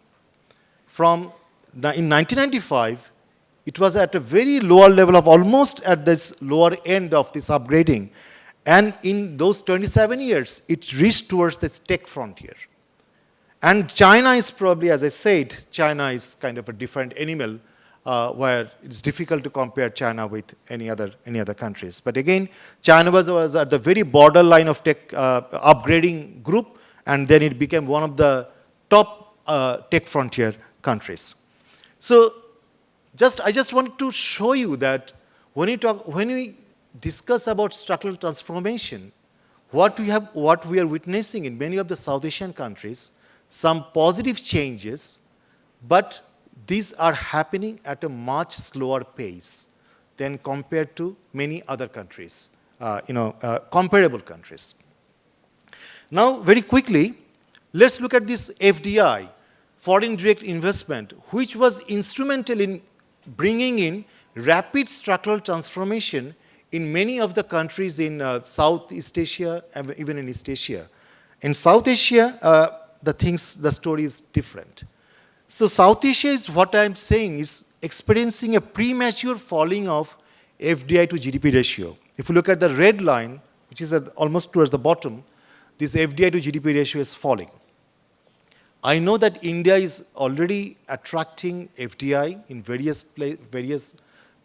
D: In 1995, it was at a very lower level of almost at this lower end of this upgrading. And in those 27 years, it reached towards this tech frontier. And China is probably, as I said, China is kind of a different animal, where it's difficult to compare China with any other countries. But again, China was at the very borderline of tech upgrading group, and then it became one of the top tech frontier countries. So I just wanted to show you that when we discuss about structural transformation, what we are witnessing in many of the South Asian countries, some positive changes, but these are happening at a much slower pace than compared to many other countries, comparable countries. Now, very quickly, let's look at this FDI, foreign direct investment, which was instrumental in bringing in rapid structural transformation in many of the countries in Southeast Asia and even in East Asia. In South Asia, the story is different. So South Asia is what I'm saying is experiencing a premature falling of FDI to GDP ratio. If you look at the red line, which is almost towards the bottom, this FDI to GDP ratio is falling. I know that India is already attracting FDI in various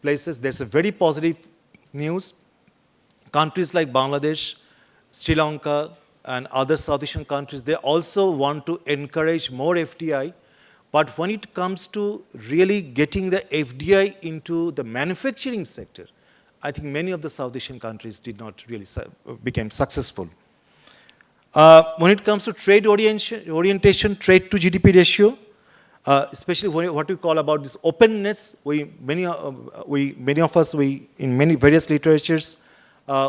D: places. There's a very positive news. Countries like Bangladesh, Sri Lanka, and other South Asian countries, they also want to encourage more FDI. But when it comes to really getting the FDI into the manufacturing sector, I think many of the South Asian countries did not really become successful. When it comes to trade orientation, trade to GDP ratio, especially what we call about this openness, many of us in many various literatures,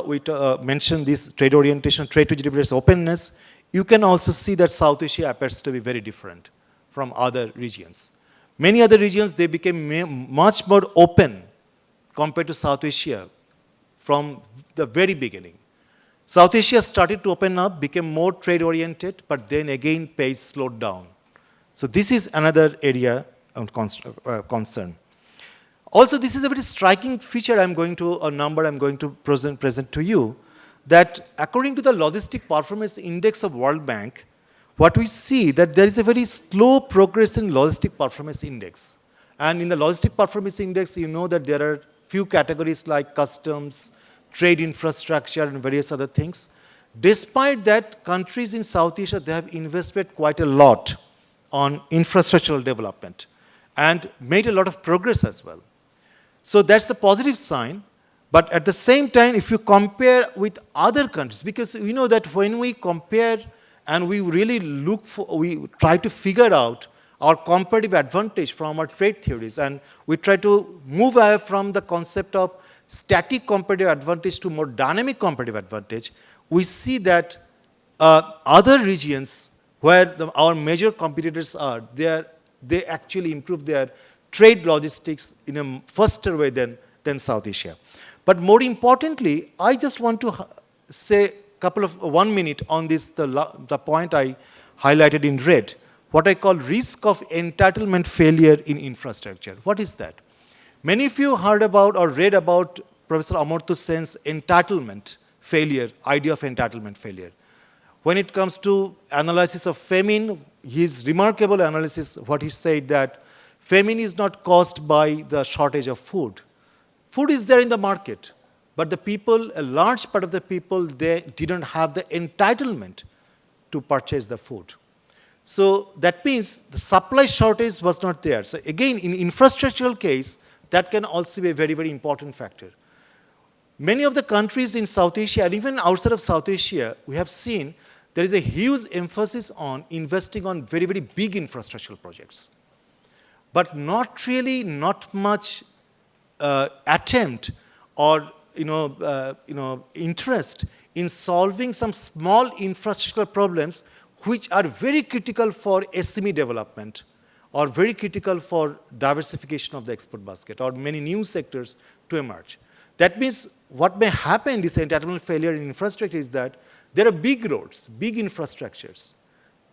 D: we mention this trade orientation, trade to GDP ratio, openness. You can also see that South Asia appears to be very different from other regions. Many other regions, they became much more open compared to South Asia from the very beginning. South Asia started to open up, became more trade-oriented, but then again pace slowed down. So this is another area of concern. Also, this is a very striking feature I'm going to present to you, that according to the Logistic Performance Index of World Bank, what we see that there is a very slow progress in Logistic Performance Index. And in the Logistic Performance Index, you know that there are few categories like customs, trade infrastructure, and various other things. Despite that, countries in South Asia, they have invested quite a lot on infrastructural development and made a lot of progress as well. So that's a positive sign. But at the same time, if you compare with other countries, because we know that when we compare and we really we try to figure out our comparative advantage from our trade theories, and we try to move away from the concept of static comparative advantage to more dynamic comparative advantage, we see that other regions where our major competitors are, they actually improve their trade logistics in a faster way than South Asia. But more importantly, I just want to say 1 minute on this, the point I highlighted in red, what I call risk of entitlement failure in infrastructure. What is that? Many of you heard about or read about Professor Amartya Sen's entitlement failure, idea of entitlement failure. When it comes to analysis of famine, his remarkable analysis, what he said that famine is not caused by the shortage of food. Food is there in the market, but the people, a large part of the people, they didn't have the entitlement to purchase the food. So that means the supply shortage was not there. So again, in infrastructural case, that can also be a very, very important factor. Many of the countries in South Asia, and even outside of South Asia, we have seen there is a huge emphasis on investing on very, very big infrastructural projects. But not really, not much attempt or interest in solving some small infrastructural problems which are very critical for SME development or very critical for diversification of the export basket or many new sectors to emerge. That means what may happen in this entitlement failure in infrastructure is that there are big roads, big infrastructures,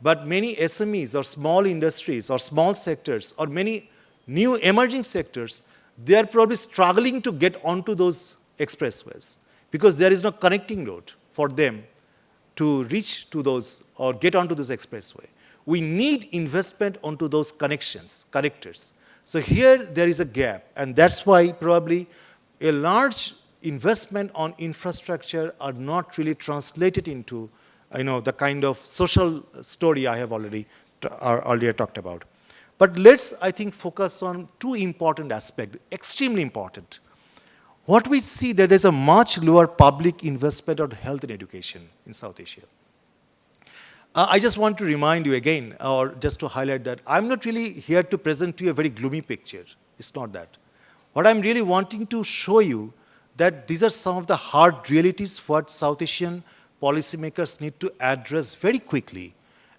D: but many SMEs or small industries or small sectors or many new emerging sectors, they are probably struggling to get onto those expressways because there is no connecting road for them to reach to those or get onto this expressway. We need investment onto those connectors. So here there is a gap, and that's why probably a large investment on infrastructure are not really translated into the kind of social story I have earlier talked about. But let's, I think, focus on two important aspects, extremely important. What we see that there's a much lower public investment on health and education in South Asia. I just want to remind you again, or just to highlight that I'm not really here to present to you a very gloomy picture. It's not that. What I'm really wanting to show you that these are some of the hard realities what South Asian policymakers need to address very quickly.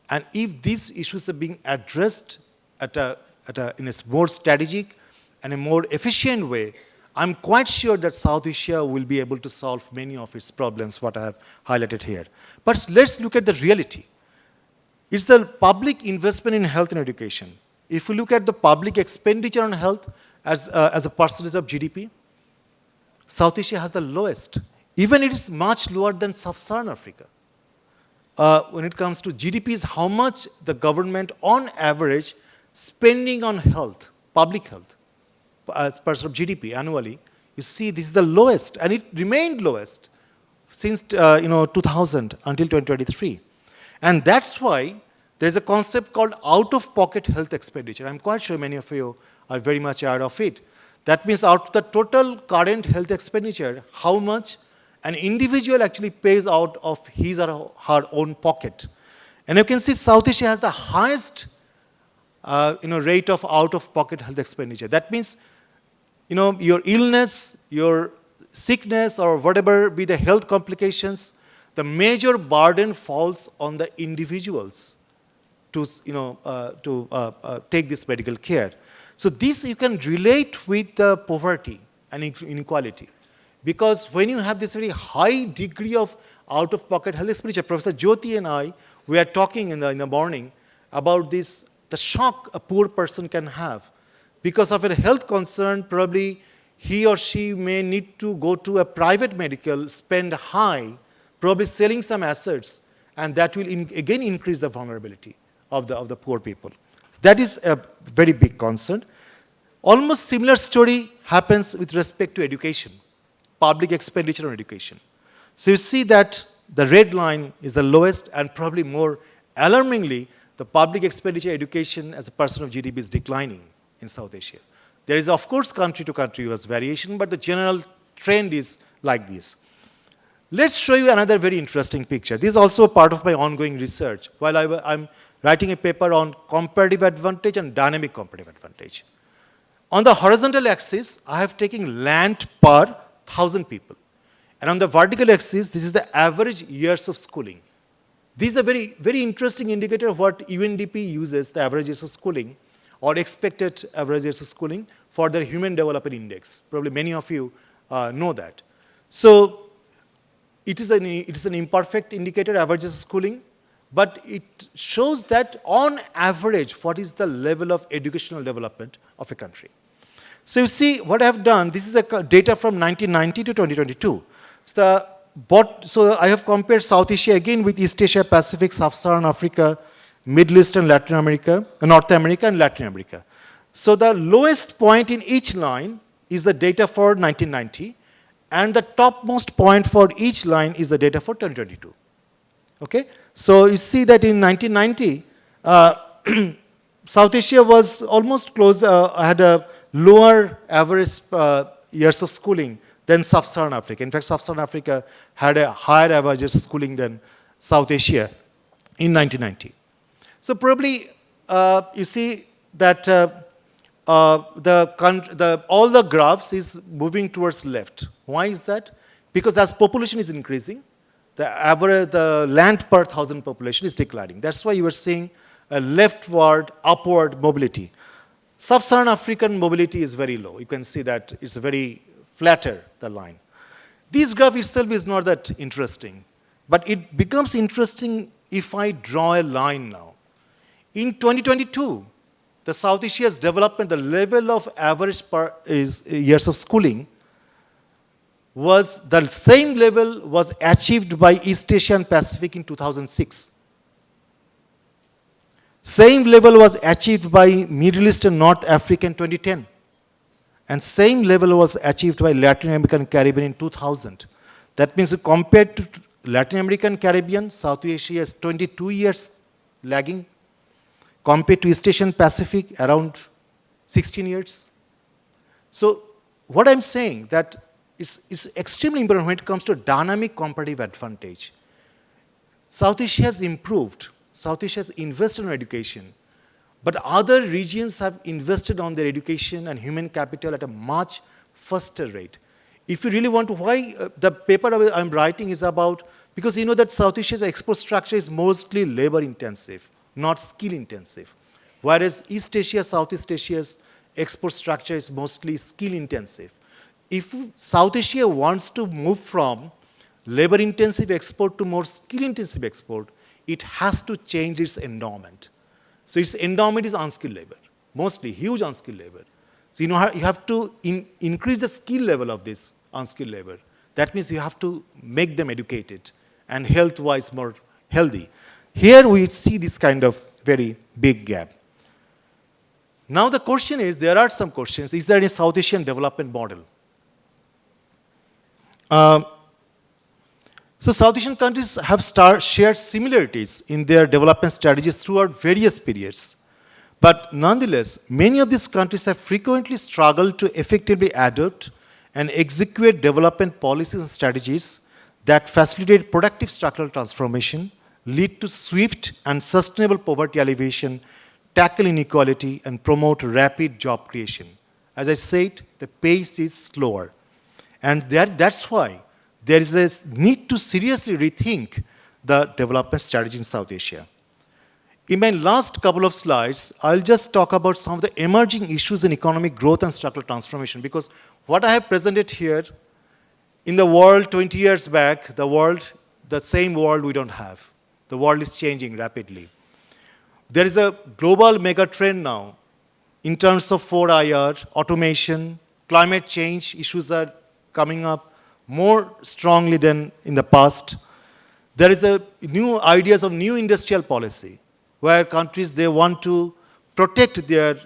D: And if these issues are being addressed in a more strategic and a more efficient way, I'm quite sure that South Asia will be able to solve many of its problems, what I have highlighted here. But let's look at the reality. It's the public investment in health and education. If we look at the public expenditure on health as a percentage of GDP, South Asia has the lowest. Even it is much lower than Sub-Saharan Africa. When it comes to GDP, is how much the government on average spending on health, public health, as percent of GDP annually, you see this is the lowest, and it remained lowest since 2000 until 2023. And that's why there's a concept called out-of-pocket health expenditure. I'm quite sure many of you are very much aware of it. That means out of the total current health expenditure, how much an individual actually pays out of his or her own pocket. And you can see South Asia has the highest rate of out-of-pocket health expenditure. That means your illness, your sickness, or whatever be the health complications, the major burden falls on the individuals to take this medical care. So this you can relate with the poverty and inequality. Because when you have this very high degree of out-of-pocket health expenditure, Professor Jyoti and I, we are talking in the morning about this, the shock a poor person can have. Because of a health concern, probably he or she may need to go to a private medical, spend high, probably selling some assets, and that will again increase the vulnerability of the poor people. That is a very big concern. Almost similar story happens with respect to education, public expenditure on education. So you see that the red line is the lowest, and probably more alarmingly, the public expenditure education as a percent of GDP is declining in South Asia. There is, of course, country to country variation, but the general trend is like this. Let's show you another very interesting picture. This is also a part of my ongoing research while I'm writing a paper on comparative advantage and dynamic comparative advantage. On the horizontal axis, I have taken land per 1,000 people. And on the vertical axis, this is the average years of schooling. This is a very, very interesting indicator of what UNDP uses, the average years of schooling, or expected average years of schooling for the Human Development Index. Probably many of you know that. So it is an imperfect indicator, averages schooling, but it shows that on average, what is the level of educational development of a country. So you see what I have done, this is data from 1990 to 2022. So I have compared South Asia again with East Asia, Pacific, Sub-Saharan Africa, Middle East and Latin America, North America and Latin America. So the lowest point in each line is the data for 1990, and the topmost point for each line is the data for 2022. Okay? So you see that in 1990, South Asia was almost close, had a lower average years of schooling than Sub-Saharan Africa. In fact, Sub-Saharan Africa had a higher average of schooling than South Asia in 1990. So probably you see that all the graphs is moving towards left. Why is that? Because as population is increasing, the land per thousand population is declining. That's why you are seeing a leftward, upward mobility. Sub-Saharan African mobility is very low. You can see that it's very flatter, the line. This graph itself is not that interesting, but it becomes interesting if I draw a line now. In 2022, the South Asia's development, the level of average years of schooling was the same level was achieved by East Asia and Pacific in 2006. Same level was achieved by Middle East and North Africa in 2010. And same level was achieved by Latin American and Caribbean in 2000. That means compared to Latin American and Caribbean, South Asia is 22 years lagging. Compared to East Asian Pacific, around 16 years. So what I'm saying that it's extremely important when it comes to dynamic comparative advantage. South Asia has improved. South Asia has invested in education. But other regions have invested on their education and human capital at a much faster rate. If you really want to, why the paper I'm writing is about, because you know that South Asia's export structure is mostly labor intensive, not skill intensive. Whereas East Asia, Southeast Asia's export structure is mostly skill intensive. If South Asia wants to move from labor intensive export to more skill intensive export, it has to change its endowment. So its endowment is unskilled labor, mostly huge unskilled labor. So you have to increase the skill level of this unskilled labor. That means you have to make them educated and health-wise more healthy. Here we see this kind of very big gap. Now the question is, there are some questions. Is there any South Asian development model? So South Asian countries have shared similarities in their development strategies throughout various periods. But nonetheless, many of these countries have frequently struggled to effectively adopt and execute development policies and strategies that facilitate productive structural transformation, lead to swift and sustainable poverty alleviation, tackle inequality, and promote rapid job creation. As I said, the pace is slower. And that's why there is a need to seriously rethink the development strategy in South Asia. In my last couple of slides, I'll just talk about some of the emerging issues in economic growth and structural transformation, because what I have presented here, in the world 20 years back, the same world we don't have. The world is changing rapidly. There is a global mega trend now in terms of 4IR, automation, climate change issues are coming up more strongly than in the past. There is a new ideas of new industrial policy where countries, they want to protect their,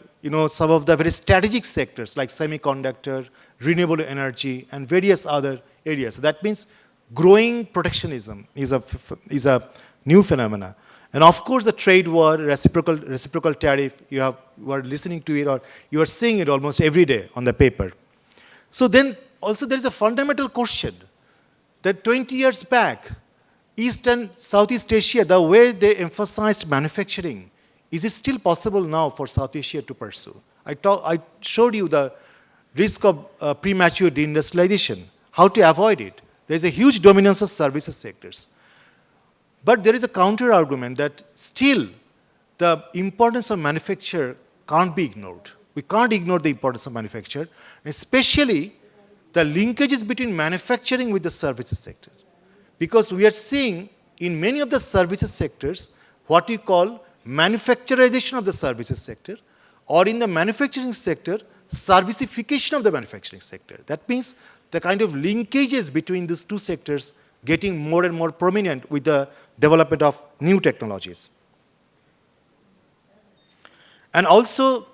D: some of the very strategic sectors like semiconductor, renewable energy, and various other areas. So that means growing protectionism is a new phenomena. And of course, the trade war, reciprocal tariff, you are listening to it or you are seeing it almost every day on the paper. So then also there is a fundamental question that 20 years back, East and Southeast Asia, the way they emphasized manufacturing, is it still possible now for South Asia to pursue? I showed you the risk of premature deindustrialization, how to avoid it. There is a huge dominance of services sectors. But there is a counter argument that still the importance of manufacture can't be ignored. We can't ignore the importance of manufacture, especially the linkages between manufacturing with the services sector. Because we are seeing in many of the services sectors what we call manufacturization of the services sector, or in the manufacturing sector, servicification of the manufacturing sector. That means the kind of linkages between these two sectors getting more and more prominent with the development of new technologies. And also,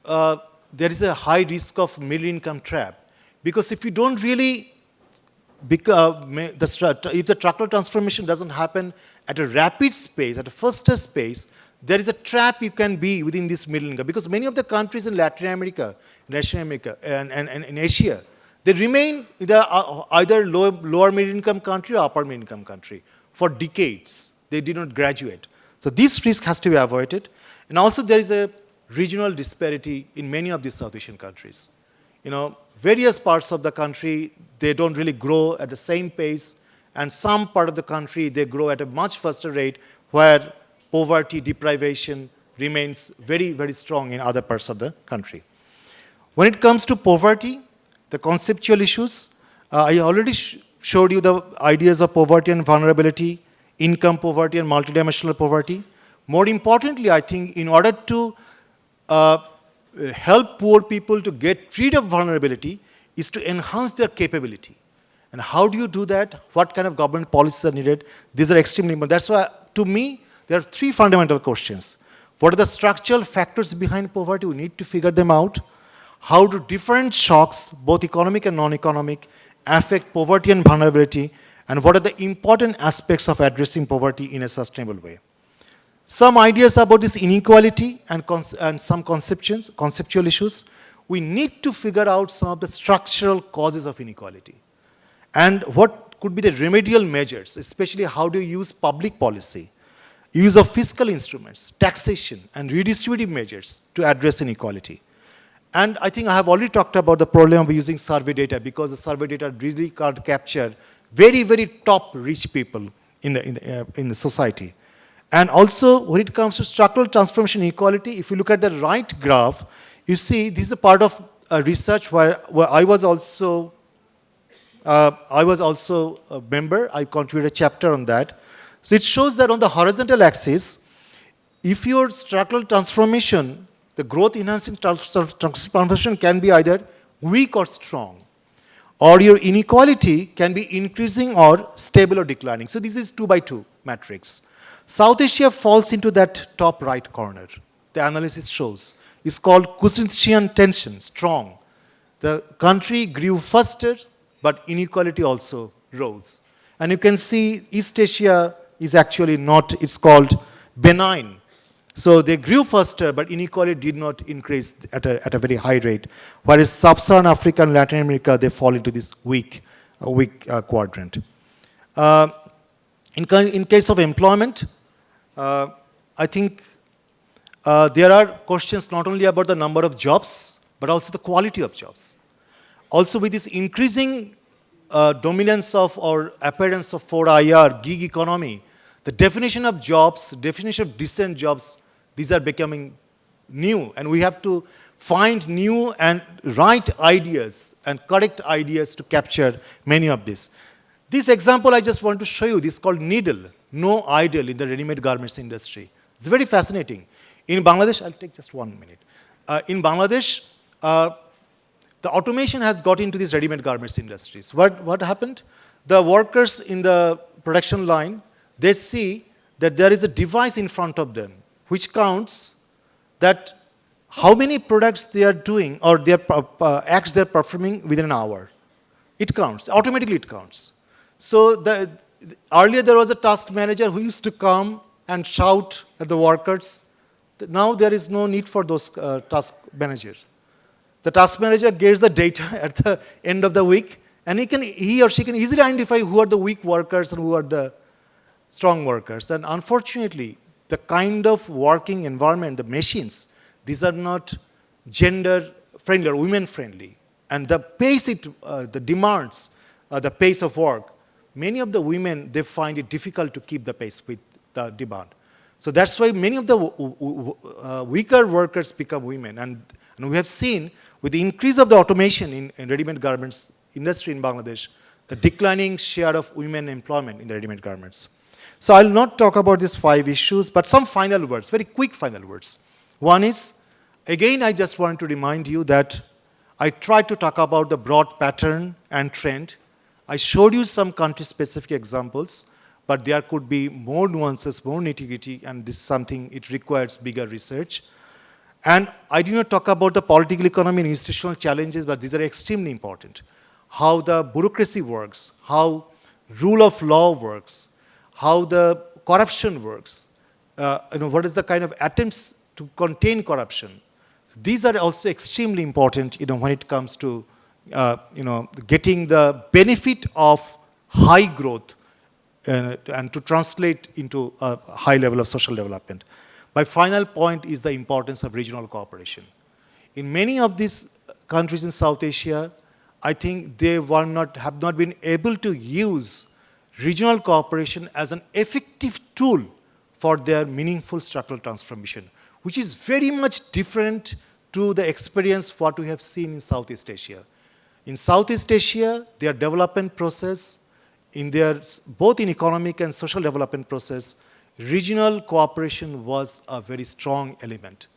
D: there is a high risk of middle income trap, because if you don't really, if the structural transformation doesn't happen at a rapid pace, at a faster pace, there is a trap you can be within this middle income, because many of the countries in Latin America and in Asia, they remain either lower middle income country or upper middle income country for decades. They did not graduate. So this risk has to be avoided. And also there is a regional disparity in many of these South Asian countries. Various parts of the country, they don't really grow at the same pace, and some part of the country, they grow at a much faster rate, where poverty, deprivation remains very, very strong in other parts of the country. When it comes to poverty, the conceptual issues, I already showed you the ideas of poverty and vulnerability, income poverty and multidimensional poverty. More importantly, I think in order to help poor people to get rid of vulnerability is to enhance their capability. And how do you do that? What kind of government policies are needed? These are extremely important. That's why, to me, there are three fundamental questions. What are the structural factors behind poverty? We need to figure them out. How do different shocks, both economic and non-economic, affect poverty and vulnerability? And what are the important aspects of addressing poverty in a sustainable way? Some ideas about this inequality and some conceptual issues. We need to figure out some of the structural causes of inequality. And what could be the remedial measures, especially how do you use public policy, use of fiscal instruments, taxation, and redistributive measures to address inequality. And I think I have already talked about the problem of using survey data, because the survey data really can't capture very, very top rich people in the society. And also, when it comes to structural transformation inequality, if you look at the right graph, you see this is a part of a research where I was also a member. I contributed a chapter on that. So it shows that on the horizontal axis, if your structural transformation, the growth enhancing transformation can be either weak or strong, or your inequality can be increasing or stable or declining. So this is 2 by 2 matrix. South Asia falls into that top right corner. The analysis shows. It's called Kucinich tension, strong. The country grew faster, but inequality also rose. And you can see East Asia is actually not, it's called benign. So they grew faster, but inequality did not increase at a very high rate. Whereas Sub-Saharan Africa and Latin America, they fall into this weak quadrant. In case of employment, I think there are questions not only about the number of jobs, but also the quality of jobs. Also, with this increasing dominance of or appearance of 4IR, gig economy, the definition of jobs, definition of decent jobs, these are becoming new, and we have to find new and right ideas and correct ideas to capture many of these. This example I just want to show you, this is called needle, no idle in the ready-made garments industry. It's very fascinating. In Bangladesh, I'll take just 1 minute. In Bangladesh, the automation has got into these ready-made garments industries. What happened? The workers in the production line, they see that there is a device in front of them which counts that how many products they are doing or their acts they are performing within an hour. It counts, automatically it counts. So earlier there was a task manager who used to come and shout at the workers. Now there is no need for those task managers. The task manager gets the data at the end of the week, and he or she can easily identify who are the weak workers and who are the strong workers. And unfortunately, the kind of working environment, the machines, these are not gender-friendly or women-friendly. And the pace the demands, the pace of work, many of the women, they find it difficult to keep the pace with the demand. So that's why many of the weaker workers become women. And we have seen with the increase of the automation in ready-made garments industry in Bangladesh, the declining share of women employment in the ready-made garments. So I'll not talk about these 5 issues, but some final words, very quick final words. One is, again, I just want to remind you that I tried to talk about the broad pattern and trend. I showed you some country-specific examples, but there could be more nuances, more nitty-gritty, and this is something it requires bigger research. And I did not talk about the political economy and institutional challenges, but these are extremely important. How the bureaucracy works, how rule of law works, how the corruption works, what is the kind of attempts to contain corruption. These are also extremely important, when it comes to, getting the benefit of high growth and to translate into a high level of social development. My final point is the importance of regional cooperation. In many of these countries in South Asia, I think they have not been able to use regional cooperation as an effective tool for their meaningful structural transformation, which is very much different to the experience what we have seen in Southeast Asia. In Southeast Asia, their development process, both in economic and social development process, regional cooperation was a very strong element.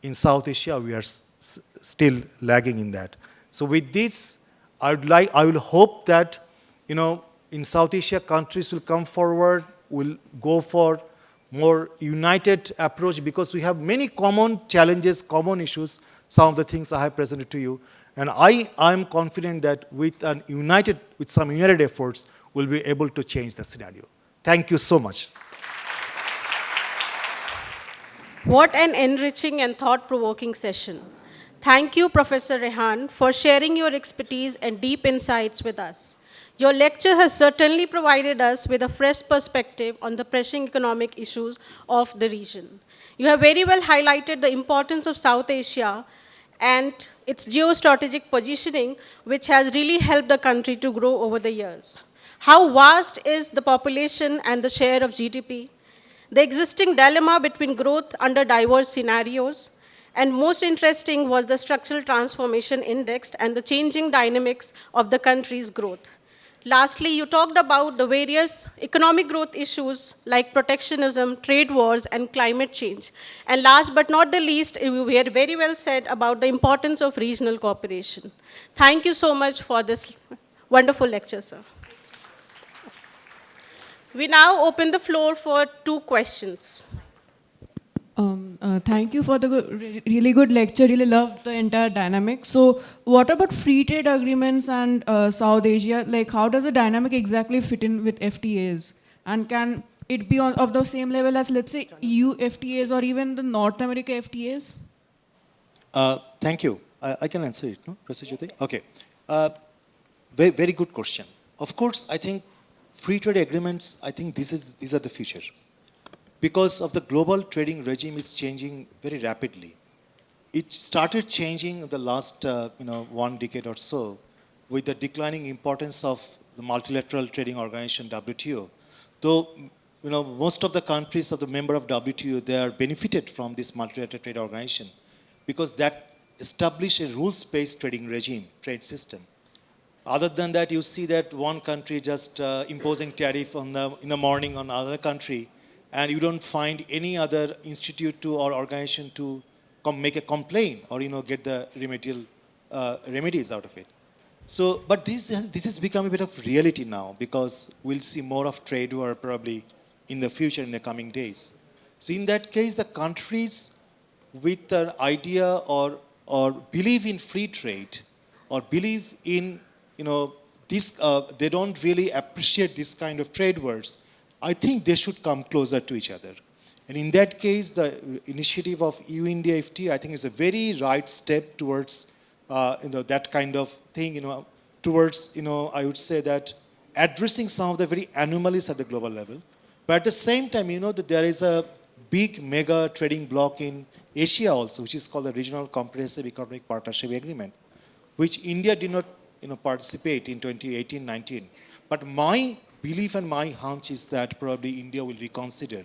D: In South Asia, we are still lagging in that. So with this, I will hope that, in South Asia, countries will come forward, will go for more united approach, because we have many common challenges, common issues, some of the things I have presented to you. And I am confident that with some united efforts, we'll be able to change the scenario. Thank you so much.
A: What an enriching and thought-provoking session. Thank you, Professor Raihan, for sharing your expertise and deep insights with us. Your lecture has certainly provided us with a fresh perspective on the pressing economic issues of the region. You have very well highlighted the importance of South Asia and its geostrategic positioning, which has really helped the country to grow over the years. How vast is the population and the share of GDP? The existing dilemma between growth under diverse scenarios, and most interesting was the structural transformation index and the changing dynamics of the country's growth. Lastly, you talked about the various economic growth issues like protectionism, trade wars, and climate change. And last but not the least, you were very well said about the importance of regional cooperation. Thank you so much for this wonderful lecture, sir. We now open the floor for 2 questions.
E: Thank you for the really good lecture. Really loved the entire dynamic. So, what about free trade agreements and South Asia? Like, how does the dynamic exactly fit in with FTAs? And can it be of the same level as, let's say, EU FTAs or even the North America FTAs?
D: Thank you. I can answer it, no, Professor Jyoti? Okay. Very, very good question. Of course, I think free trade agreements, I think these are the future. Because of the global trading regime is changing very rapidly. It started changing in the last 1 decade or so with the declining importance of the multilateral trading organization WTO. Though most of the countries of the member of WTO, they are benefited from this multilateral trade organization because that established a rules-based trading regime, trade system. Other than that, you see that one country just imposing tariff in the morning on another country, and you don't find any other institute or organization to make a complaint or get the remedies out of it. So, but this has become a bit of reality now because we'll see more of trade war probably in the future, in the coming days. So in that case, the countries with an idea or believe in free trade or believe in this, they don't really appreciate this kind of trade wars. I think they should come closer to each other. And in that case, the initiative of EU-India FTA, I think is a very right step towards, that kind of thing, towards, I would say that addressing some of the very anomalies at the global level. But at the same time, that there is a big mega trading bloc in Asia also, which is called the Regional Comprehensive Economic Partnership Agreement, which India did not, participate in 2018-19. But my belief and my hunch is that probably India will reconsider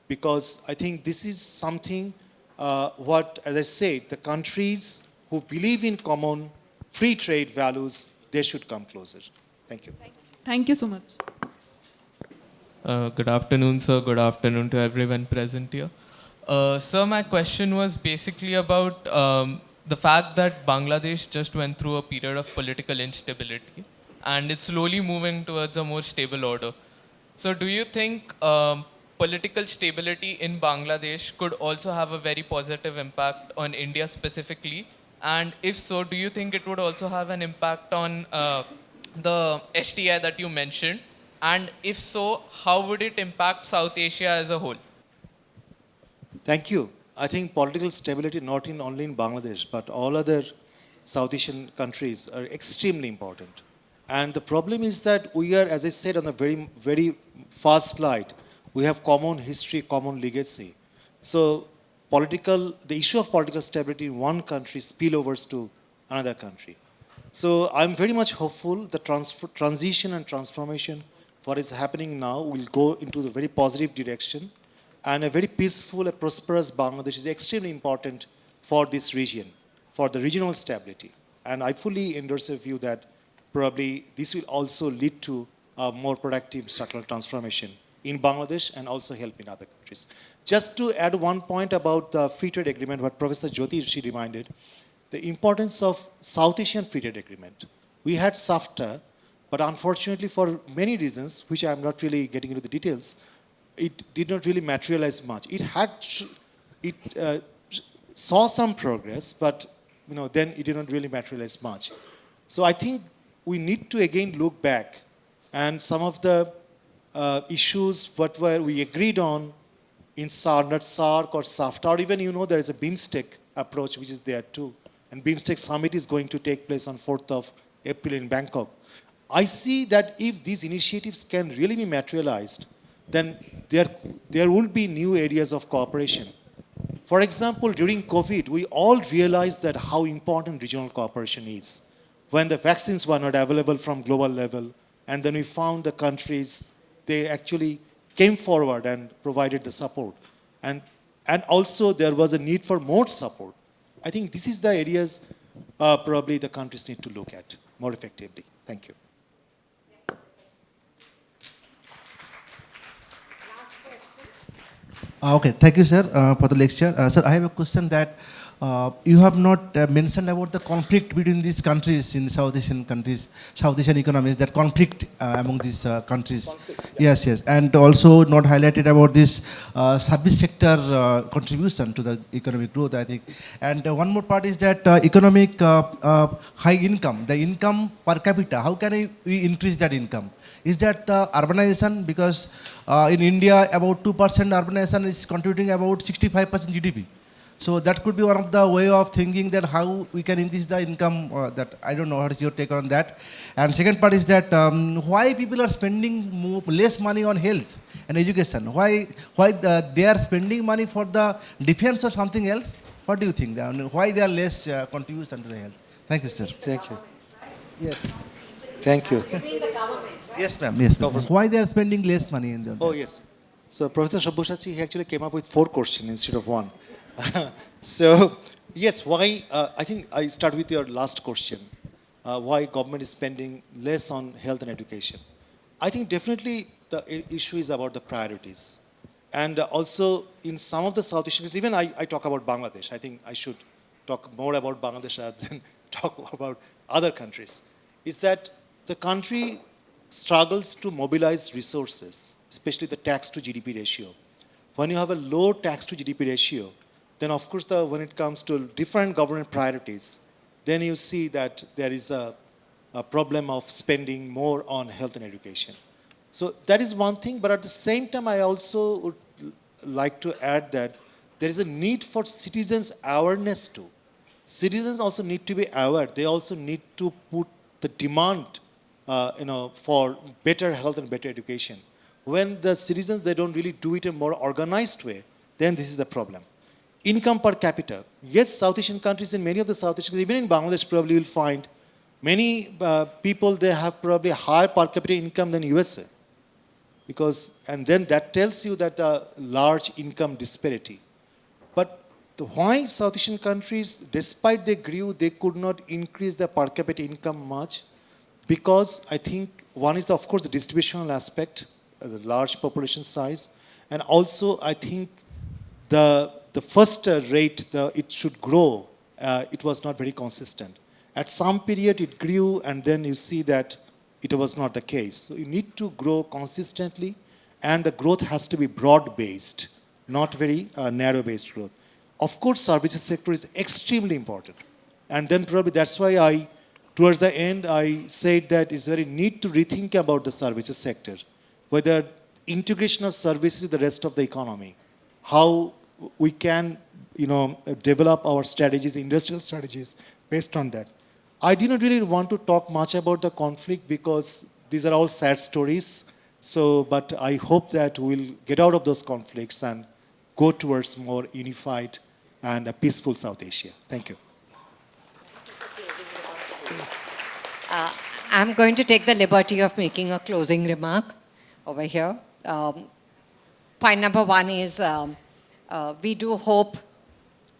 D: because I think this is something as I said, the countries who believe in common free trade values, they should come closer. Thank you.
E: Thank you so much.
F: Good afternoon, sir. Good afternoon to everyone present here. Sir, my question was basically about the fact that Bangladesh just went through a period of political instability and it's slowly moving towards a more stable order. So, do you think political stability in Bangladesh could also have a very positive impact on India specifically? And if so, do you think it would also have an impact on the STI that you mentioned? And if so, how would it impact South Asia as a whole?
D: Thank you. I think political stability, not in only in Bangladesh, but all other South Asian countries are extremely important. And the problem is that we are, as I said on a very, very first slide, we have common history, common legacy. So the issue of political stability in one country spillovers to another country. So I'm very much hopeful the transition and transformation for what is happening now will go into the very positive direction, and a very peaceful and prosperous Bangladesh is extremely important for this region, for the regional stability. And I fully endorse a view that probably this will also lead to a more productive structural transformation in Bangladesh and also help in other countries. Just to add one point about the free trade agreement, what Professor Jyoti she reminded, the importance of South Asian free trade agreement. We had SAFTA, but unfortunately for many reasons, which I'm not really getting into the details, it did not really materialize much. It saw some progress, but then it did not really materialize much. So I think we need to again look back, and some of the issues what we agreed on in SARC or SAFTA, or even there is a BIMSTEC approach which is there too. And BIMSTEC summit is going to take place on 4th of April in Bangkok. I see that if these initiatives can really be materialized, then there will be new areas of cooperation. For example, during COVID, we all realized that how important regional cooperation is. When the vaccines were not available from global level, and then we found the countries, they actually came forward and provided the support. And also there was a need for more support. I think this is the areas probably the countries need to look at more effectively. Thank you.
G: Okay, thank you, sir, for the lecture. Sir, I have a question that you have not mentioned about the conflict between these countries in South Asian countries, South Asian economies, that conflict among these countries. Conflict, yeah. Yes, yes. And also not highlighted about this service sector contribution to the economic growth, I think. And one more part is that economic high income, the income per capita, how can we increase that income? Is that urbanization? Because in India, about 2% urbanization is contributing about 65% GDP. So that could be one of the way of thinking that how we can increase the income. That I don't know, what is your take on that? And second part is that why people are spending less money on health and education? Why they are spending money for the defense or something else? What do you think? Why they are less contribution to the health? Thank you, sir.
D: Thank you.
G: Yes.
D: Thank you.
G: Yes, ma'am. Yes, ma'am. Why they are spending less money in the?
D: Oh, yes. So Professor Shabboshachi, he actually came up with 4 questions instead of 1. So, yes, why, I think I start with your last question. Why government is spending less on health and education. I think definitely the issue is about the priorities. And also in some of the South Asian countries, even I talk about Bangladesh. I think I should talk more about Bangladesh rather than talk about other countries. Is that the country struggles to mobilize resources, especially the tax to GDP ratio. When you have a low tax to GDP ratio, then of course when it comes to different government priorities, then you see that there is a problem of spending more on health and education. So that is one thing, but at the same time I also would like to add that there is a need for citizens' awareness too. Citizens also need to be aware. They also need to put the demand for better health and better education. When the citizens, they don't really do it in a more organized way, then this is the problem. Income per capita. Yes, South Asian countries, in many of the South Asian countries, even in Bangladesh, probably you'll find many people, they have probably higher per capita income than USA. And then that tells you that a large income disparity. But why South Asian countries, despite they grew, they could not increase their per capita income much? because I think one is, of course, the distributional aspect, the large population size, and also I think the first rate it should grow, it was not very consistent. At some period it grew, and then you see that it was not the case. So you need to grow consistently, and the growth has to be broad-based, not very narrow-based growth. Of course, services sector is extremely important. And then probably that's why towards the end, I said that it's very need to rethink about the services sector, whether integration of services with the rest of the economy, how we can, develop our strategies, industrial strategies based on that. I didn't really want to talk much about the conflict because these are all sad stories. So, but I hope that we'll get out of those conflicts and go towards more unified and a peaceful South Asia. Thank you.
B: I'm going to take the liberty of making a closing remark over here. Point number one is we do hope,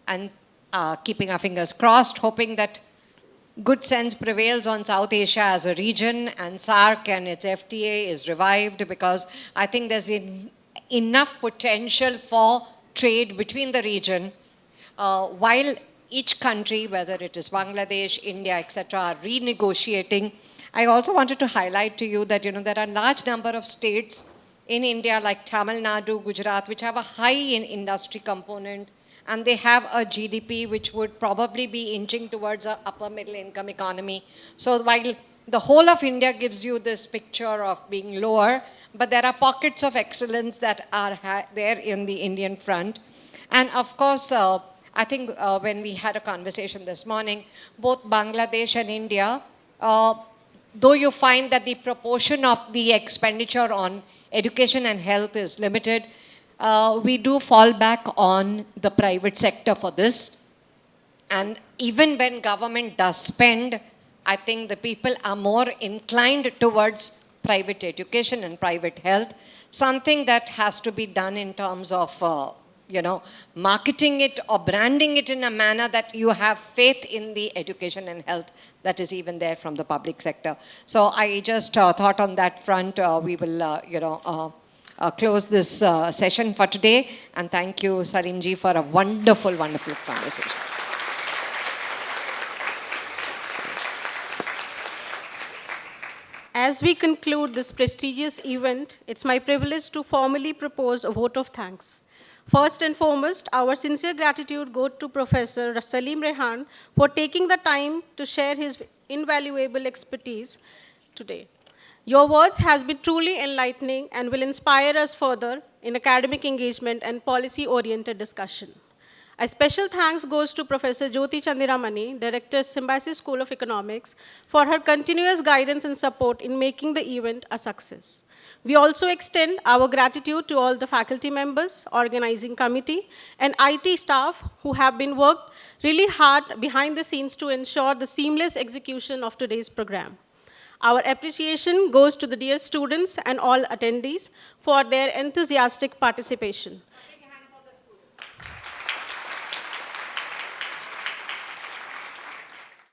B: and keeping our fingers crossed, hoping that good sense prevails on South Asia as a region, and SAARC and its FTA is revived, because I think there's enough potential for trade between the region, while each country, whether it is Bangladesh, India, etc., are renegotiating. I also wanted to highlight to you that there are a large number of states in India like Tamil Nadu, Gujarat, which have a high industry component, and they have a GDP which would probably be inching towards an upper middle income economy. So while the whole of India gives you this picture of being lower, but there are pockets of excellence that are there in the Indian front. And of course, I think when we had a conversation this morning, both Bangladesh and India, though you find that the proportion of the expenditure on education and health is limited, we do fall back on the private sector for this. And even when government does spend, I think the people are more inclined towards private education and private health, something that has to be done in terms of marketing it or branding it in a manner that you have faith in the education and health that is even there from the public sector. So I just thought on that front, we will, close this session for today. And thank you, Salim ji, for a wonderful, wonderful conversation.
A: As we conclude this prestigious event, it's my privilege to formally propose a vote of thanks. First and foremost, our sincere gratitude goes to Professor Selim Raihan for taking the time to share his invaluable expertise today. Your words has been truly enlightening and will inspire us further in academic engagement and policy-oriented discussion. A special thanks goes to Professor Jyoti Chandiramani, Director, Symbiosis School of Economics, for her continuous guidance and support in making the event a success. We also extend our gratitude to all the faculty members, organizing committee, and IT staff who have been worked really hard behind the scenes to ensure the seamless execution of today's program. Our appreciation goes to the dear students and all attendees for their enthusiastic participation.